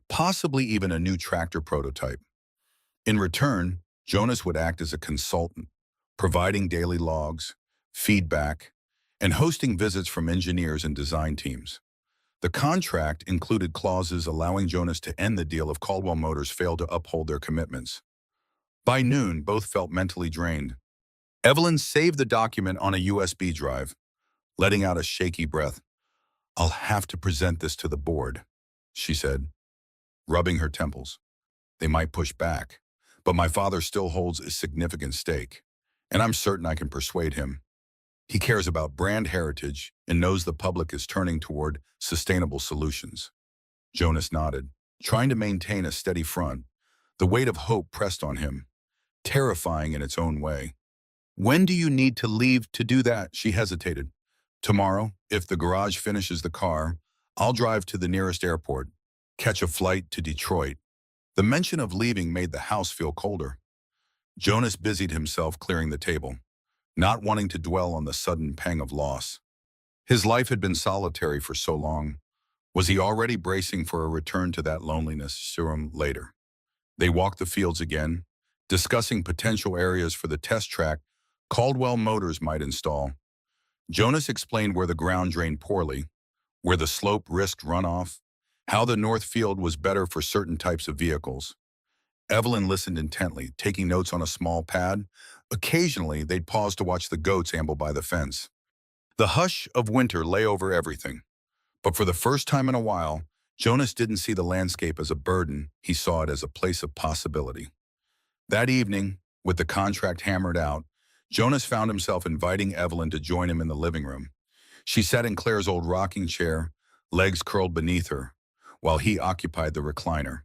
possibly even a new tractor prototype. In return, Jonas would act as a consultant, providing daily logs, feedback, and hosting visits from engineers and design teams. The contract included clauses allowing Jonas to end the deal if Caldwell Motors failed to uphold their commitments. By noon, both felt mentally drained. Evelyn saved the document on a USB drive, letting out a shaky breath. "I'll have to present this to the board," she said, rubbing her temples. "They might push back, but my father still holds a significant stake, and I'm certain I can persuade him. He cares about brand heritage and knows the public is turning toward sustainable solutions. Jonas nodded, trying to maintain a steady front. The weight of hope pressed on him, terrifying in its own way. When do you need to leave to do that? She hesitated. Tomorrow, if the garage finishes the car, I'll drive to the nearest airport, catch a flight to Detroit. The mention of leaving made the house feel colder. Jonas busied himself clearing the table, not wanting to dwell on the sudden pang of loss. His life had been solitary for so long. Was he already bracing for a return to that loneliness sooner later? They walked the fields again, discussing potential areas for the test track Caldwell Motors might install. Jonas explained where the ground drained poorly, where the slope risked runoff, how the north field was better for certain types of vehicles. Evelyn listened intently, taking notes on a small pad. Occasionally, they'd pause to watch the goats amble by the fence. The hush of winter lay over everything. But for the first time in a while, Jonas didn't see the landscape as a burden, he saw it as a place of possibility. That evening, with the contract hammered out, Jonas found himself inviting Evelyn to join him in the living room. She sat in Claire's old rocking chair, legs curled beneath her, while he occupied the recliner.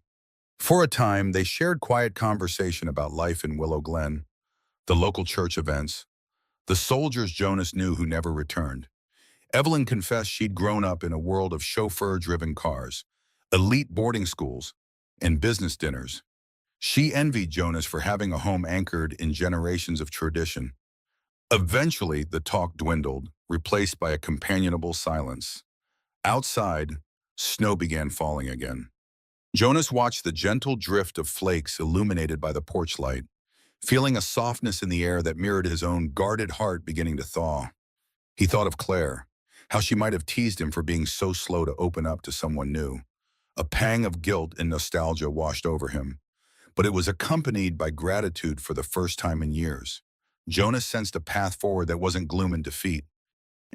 For a time, they shared quiet conversation about life in Willow Glen, the local church events, the soldiers Jonas knew who never returned. Evelyn confessed she'd grown up in a world of chauffeur-driven cars, elite boarding schools, and business dinners. She envied Jonas for having a home anchored in generations of tradition. Eventually, the talk dwindled, replaced by a companionable silence. Outside, snow began falling again. Jonas watched the gentle drift of flakes illuminated by the porch light, feeling a softness in the air that mirrored his own guarded heart beginning to thaw. He thought of Claire, how she might have teased him for being so slow to open up to someone new. A pang of guilt and nostalgia washed over him, but it was accompanied by gratitude for the first time in years. Jonas sensed a path forward that wasn't gloom and defeat.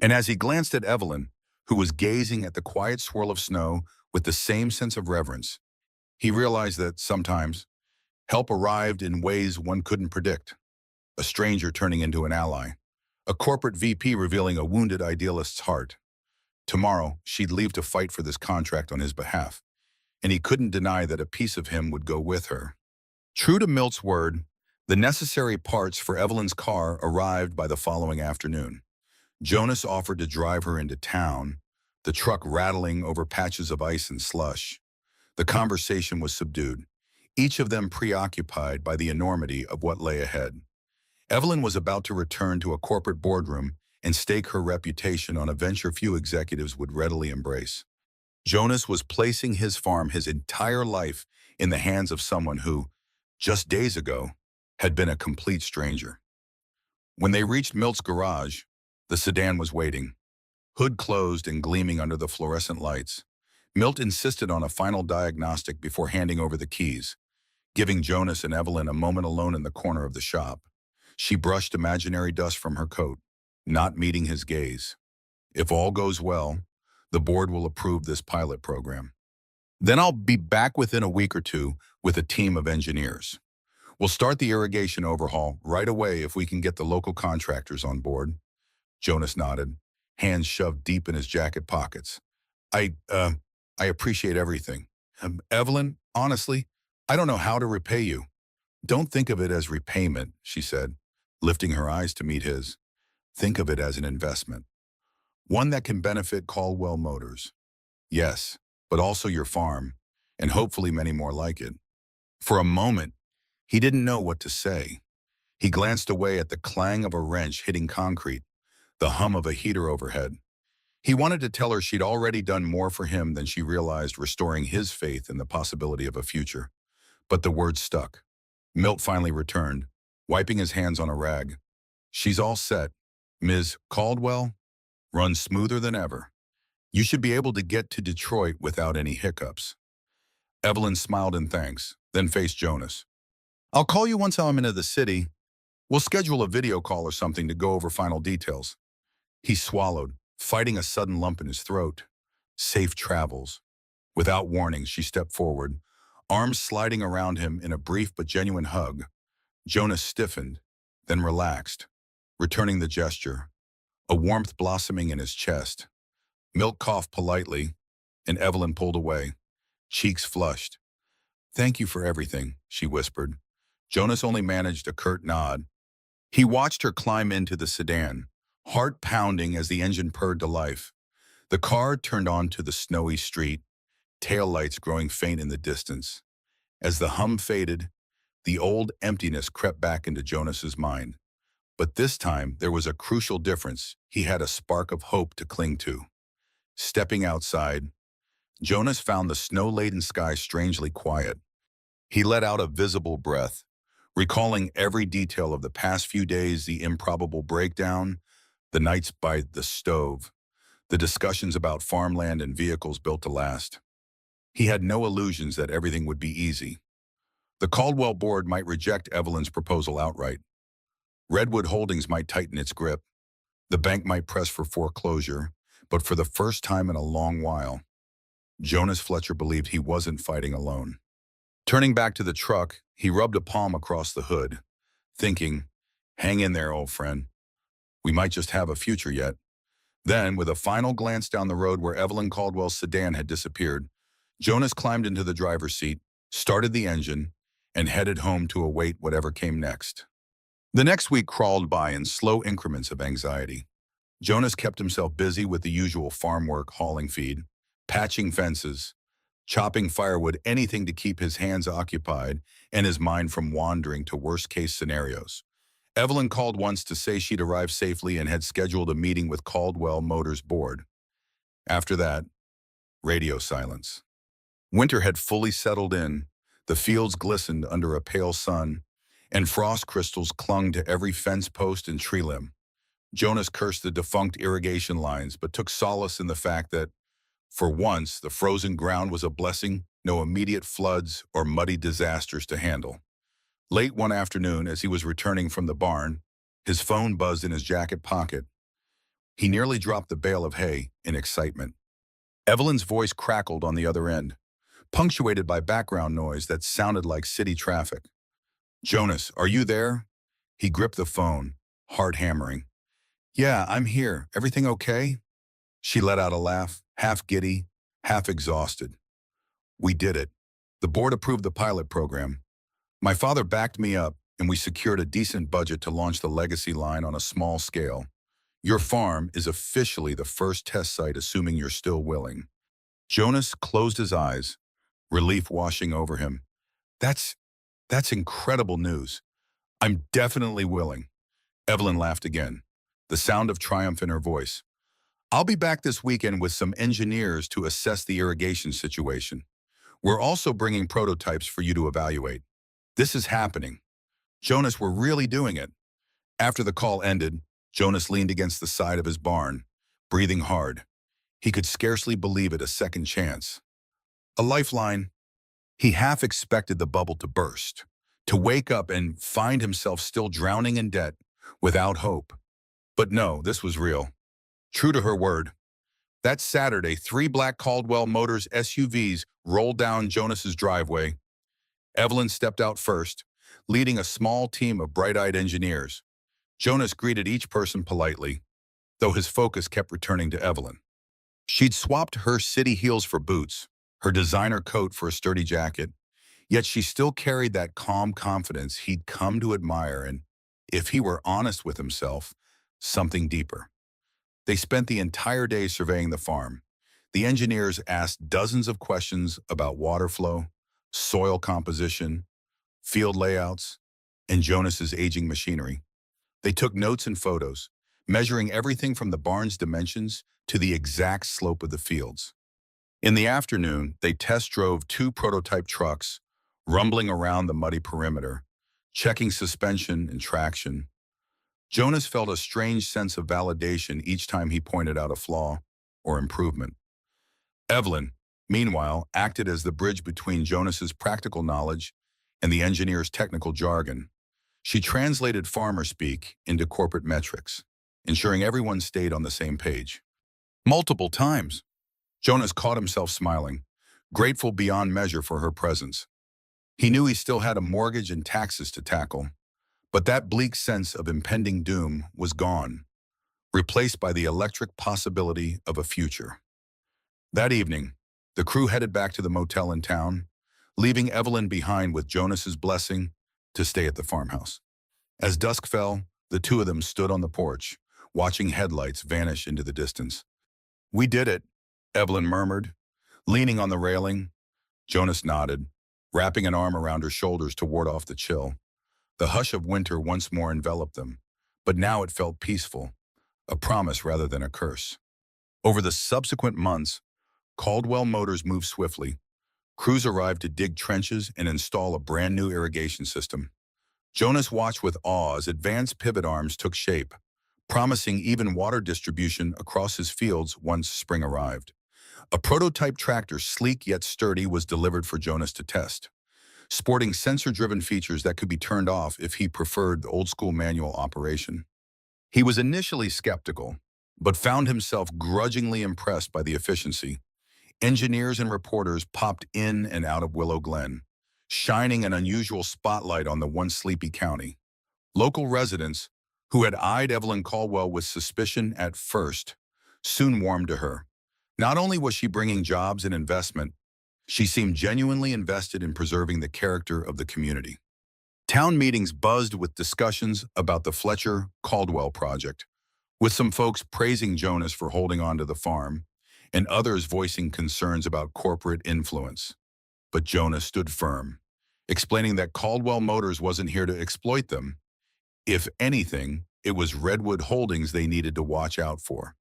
And as he glanced at Evelyn, who was gazing at the quiet swirl of snow with the same sense of reverence, he realized that sometimes help arrived in ways one couldn't predict. A stranger turning into an ally, a corporate VP revealing a wounded idealist's heart. Tomorrow, she'd leave to fight for this contract on his behalf, and he couldn't deny that a piece of him would go with her. True to Milt's word, the necessary parts for Evelyn's car arrived by the following afternoon. Jonas offered to drive her into town, the truck rattling over patches of ice and slush. The conversation was subdued, each of them preoccupied by the enormity of what lay ahead. Evelyn was about to return to a corporate boardroom and stake her reputation on a venture few executives would readily embrace. Jonas was placing his farm, his entire life, in the hands of someone who, just days ago, had been a complete stranger. When they reached Milt's garage, the sedan was waiting, hood closed and gleaming under the fluorescent lights. Milt insisted on a final diagnostic before handing over the keys, giving Jonas and Evelyn a moment alone in the corner of the shop. She brushed imaginary dust from her coat, not meeting his gaze. If all goes well, the board will approve this pilot program. Then I'll be back within a week or two with a team of engineers. We'll start the irrigation overhaul right away if we can get the local contractors on board. Jonas nodded, hands shoved deep in his jacket pockets. I appreciate everything. Evelyn, honestly, I don't know how to repay you. Don't think of it as repayment, she said, lifting her eyes to meet his. Think of it as an investment. One that can benefit Caldwell Motors. Yes, but also your farm, and hopefully many more like it. For a moment, he didn't know what to say. He glanced away at the clang of a wrench hitting concrete, the hum of a heater overhead. He wanted to tell her she'd already done more for him than she realized, restoring his faith in the possibility of a future. But the words stuck. Milt finally returned, wiping his hands on a rag. She's all set. Ms. Caldwell, runs smoother than ever. You should be able to get to Detroit without any hiccups. Evelyn smiled in thanks, then faced Jonas. I'll call you once I'm into the city. We'll schedule a video call or something to go over final details. He swallowed, fighting a sudden lump in his throat. Safe travels. Without warning, she stepped forward, Arms sliding around him in a brief but genuine hug, Jonas stiffened, then relaxed, returning the gesture, a warmth blossoming in his chest. Milt coughed politely, and Evelyn pulled away, cheeks flushed. "Thank you for everything," she whispered. Jonas only managed a curt nod. He watched her climb into the sedan, heart pounding as the engine purred to life. The car turned onto the snowy street, taillights growing faint in the distance. As the hum faded, the old emptiness crept back into Jonas's mind. But this time, there was a crucial difference. He had a spark of hope to cling to. Stepping outside, Jonas found the snow-laden sky strangely quiet. He let out a visible breath, recalling every detail of the past few days, the improbable breakdown, the nights by the stove, the discussions about farmland and vehicles built to last. He had no illusions that everything would be easy. The Caldwell board might reject Evelyn's proposal outright. Redwood Holdings might tighten its grip. The bank might press for foreclosure, but for the first time in a long while, Jonas Fletcher believed he wasn't fighting alone. Turning back to the truck, he rubbed a palm across the hood, thinking, "Hang in there, old friend. We might just have a future yet." Then, with a final glance down the road where Evelyn Caldwell's sedan had disappeared, Jonas climbed into the driver's seat, started the engine, and headed home to await whatever came next. The next week crawled by in slow increments of anxiety. Jonas kept himself busy with the usual farm work, hauling feed, patching fences, chopping firewood, anything to keep his hands occupied and his mind from wandering to worst-case scenarios. Evelyn called once to say she'd arrived safely and had scheduled a meeting with Caldwell Motors board. After that, radio silence. Winter had fully settled in, the fields glistened under a pale sun, and frost crystals clung to every fence post and tree limb. Jonas cursed the defunct irrigation lines, but took solace in the fact that, for once, the frozen ground was a blessing, no immediate floods or muddy disasters to handle. Late one afternoon, as he was returning from the barn, his phone buzzed in his jacket pocket. He nearly dropped the bale of hay in excitement. Evelyn's voice crackled on the other end, punctuated by background noise that sounded like city traffic. "Jonas, are you there?" He gripped the phone, heart hammering. "Yeah, I'm here. Everything okay?" She let out a laugh, half giddy, half exhausted. "We did it. The board approved the pilot program. My father backed me up, and we secured a decent budget to launch the legacy line on a small scale. Your farm is officially the first test site, assuming you're still willing." Jonas closed his eyes, relief washing over him. That's incredible news. I'm definitely willing." Evelyn laughed again, the sound of triumph in her voice. "I'll be back this weekend with some engineers to assess the irrigation situation. We're also bringing prototypes for you to evaluate. This is happening. Jonas, we're really doing it." After the call ended, Jonas leaned against the side of his barn, breathing hard. He could scarcely believe it, a second chance. A lifeline. He half expected the bubble to burst, to wake up and find himself still drowning in debt, without hope. But no, this was real. True to her word. That Saturday, 3 black Caldwell Motors SUVs rolled down Jonas's driveway. Evelyn stepped out first, leading a small team of bright-eyed engineers. Jonas greeted each person politely, though his focus kept returning to Evelyn. She'd swapped her city heels for boots, her designer coat for a sturdy jacket, yet she still carried that calm confidence he'd come to admire and, if he were honest with himself, something deeper. They spent the entire day surveying the farm. The engineers asked dozens of questions about water flow, soil composition, field layouts, and Jonas's aging machinery. They took notes and photos, measuring everything from the barn's dimensions to the exact slope of the fields. In the afternoon, they test drove 2 prototype trucks, rumbling around the muddy perimeter, checking suspension and traction. Jonas felt a strange sense of validation each time he pointed out a flaw or improvement. Evelyn, meanwhile, acted as the bridge between Jonas's practical knowledge and the engineer's technical jargon. She translated farmer speak into corporate metrics, ensuring everyone stayed on the same page. Multiple times, Jonas caught himself smiling, grateful beyond measure for her presence. He knew he still had a mortgage and taxes to tackle, but that bleak sense of impending doom was gone, replaced by the electric possibility of a future. That evening, the crew headed back to the motel in town, leaving Evelyn behind with Jonas's blessing to stay at the farmhouse. As dusk fell, the two of them stood on the porch, watching headlights vanish into the distance. "We did it," Evelyn murmured, leaning on the railing. Jonas nodded, wrapping an arm around her shoulders to ward off the chill. The hush of winter once more enveloped them, but now it felt peaceful, a promise rather than a curse. Over the subsequent months, Caldwell Motors moved swiftly. Crews arrived to dig trenches and install a brand new irrigation system. Jonas watched with awe as advanced pivot arms took shape, promising even water distribution across his fields once spring arrived. A prototype tractor, sleek yet sturdy, was delivered for Jonas to test, sporting sensor-driven features that could be turned off if he preferred the old-school manual operation. He was initially skeptical, but found himself grudgingly impressed by the efficiency. Engineers and reporters popped in and out of Willow Glen, shining an unusual spotlight on the once sleepy county. Local residents, who had eyed Evelyn Caldwell with suspicion at first, soon warmed to her. Not only was she bringing jobs and investment, she seemed genuinely invested in preserving the character of the community. Town meetings buzzed with discussions about the Fletcher Caldwell project, with some folks praising Jonas for holding on to the farm, and others voicing concerns about corporate influence. But Jonas stood firm, explaining that Caldwell Motors wasn't here to exploit them. If anything, it was Redwood Holdings they needed to watch out for.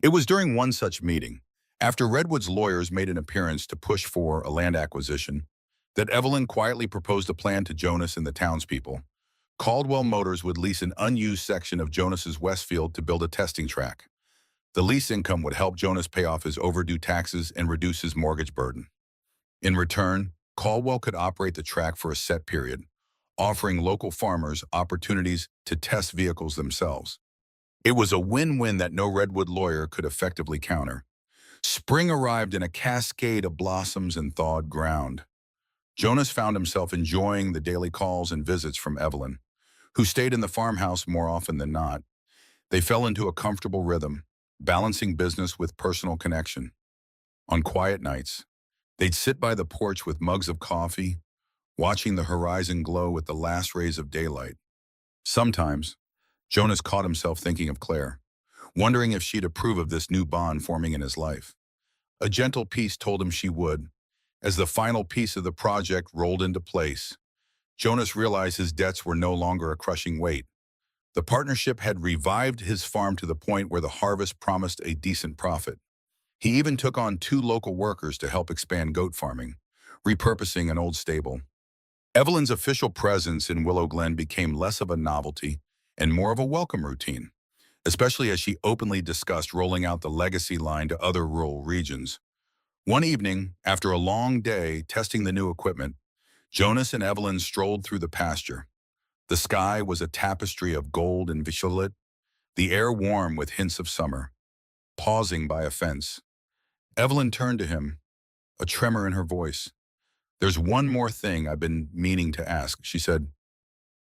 It was during one such meeting, after Redwood's lawyers made an appearance to push for a land acquisition, that Evelyn quietly proposed a plan to Jonas and the townspeople. Caldwell Motors would lease an unused section of Jonas's Westfield to build a testing track. The lease income would help Jonas pay off his overdue taxes and reduce his mortgage burden. In return, Caldwell could operate the track for a set period, offering local farmers opportunities to test vehicles themselves. It was a win-win that no Redwood lawyer could effectively counter. Spring arrived in a cascade of blossoms and thawed ground. Jonas found himself enjoying the daily calls and visits from Evelyn, who stayed in the farmhouse more often than not. They fell into a comfortable rhythm, balancing business with personal connection. On quiet nights, they'd sit by the porch with mugs of coffee, watching the horizon glow with the last rays of daylight. Sometimes, Jonas caught himself thinking of Claire, wondering if she'd approve of this new bond forming in his life. A gentle peace told him she would. As the final piece of the project rolled into place, Jonas realized his debts were no longer a crushing weight. The partnership had revived his farm to the point where the harvest promised a decent profit. He even took on 2 local workers to help expand goat farming, repurposing an old stable. Evelyn's official presence in Willow Glen became less of a novelty and more of a welcome routine, especially as she openly discussed rolling out the legacy line to other rural regions. One evening, after a long day testing the new equipment, Jonas and Evelyn strolled through the pasture. The sky was a tapestry of gold and violet, the air warm with hints of summer. Pausing by a fence, Evelyn turned to him, a tremor in her voice. "There's one more thing I've been meaning to ask," she said.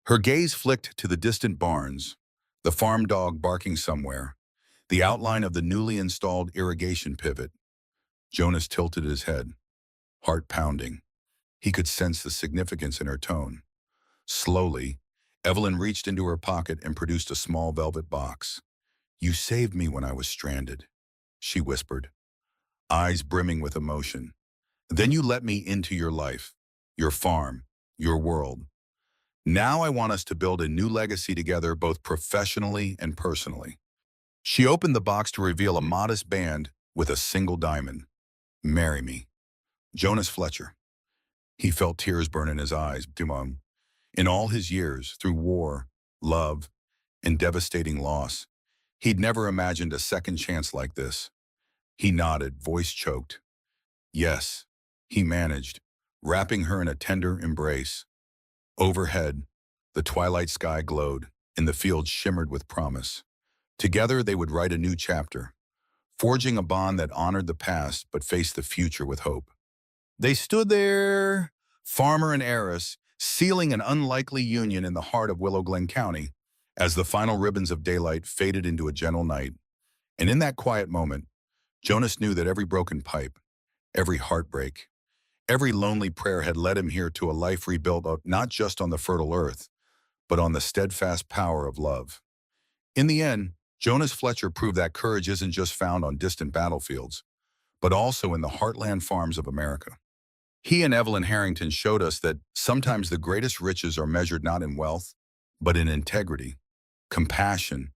Her gaze flicked to the distant barns, the farm dog barking somewhere, the outline of the newly installed irrigation pivot. Jonas tilted his head, heart pounding. He could sense the significance in her tone. Slowly, Evelyn reached into her pocket and produced a small velvet box. "You saved me when I was stranded," she whispered, eyes brimming with emotion. "Then you let me into your life, your farm, your world. Now I want us to build a new legacy together, both professionally and personally." She opened the box to reveal a modest band with a single diamond. "Marry me. Jonas Fletcher." He felt tears burn in his eyes. In all his years, through war, love, and devastating loss, he'd never imagined a second chance like this. He nodded, voice choked. Yes, he managed, wrapping her in a tender embrace. Overhead, the twilight sky glowed, and the fields shimmered with promise. Together they would write a new chapter, forging a bond that honored the past but faced the future with hope. They stood there, farmer and heiress, sealing an unlikely union in the heart of Willow Glen County as the final ribbons of daylight faded into a gentle night. And in that quiet moment, Jonas knew that every broken pipe, every heartbreak, every lonely prayer had led him here to a life rebuilt not just on the fertile earth, but on the steadfast power of love. In the end, Jonas Fletcher proved that courage isn't just found on distant battlefields, but also in the heartland farms of America. He and Evelyn Harrington showed us that sometimes the greatest riches are measured not in wealth, but in integrity, compassion,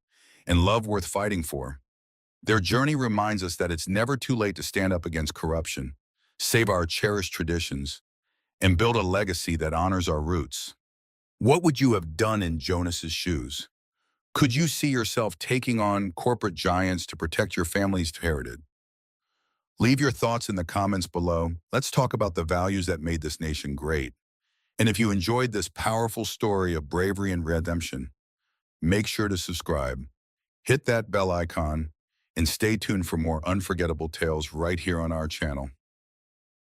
and love worth fighting for. Their journey reminds us that it's never too late to stand up against corruption, save our cherished traditions, and build a legacy that honors our roots. What would you have done in Jonas's shoes? Could you see yourself taking on corporate giants to protect your family's heritage? Leave your thoughts in the comments below. Let's talk about the values that made this nation great. And if you enjoyed this powerful story of bravery and redemption, make sure to subscribe, hit that bell icon, and stay tuned for more unforgettable tales right here on our channel.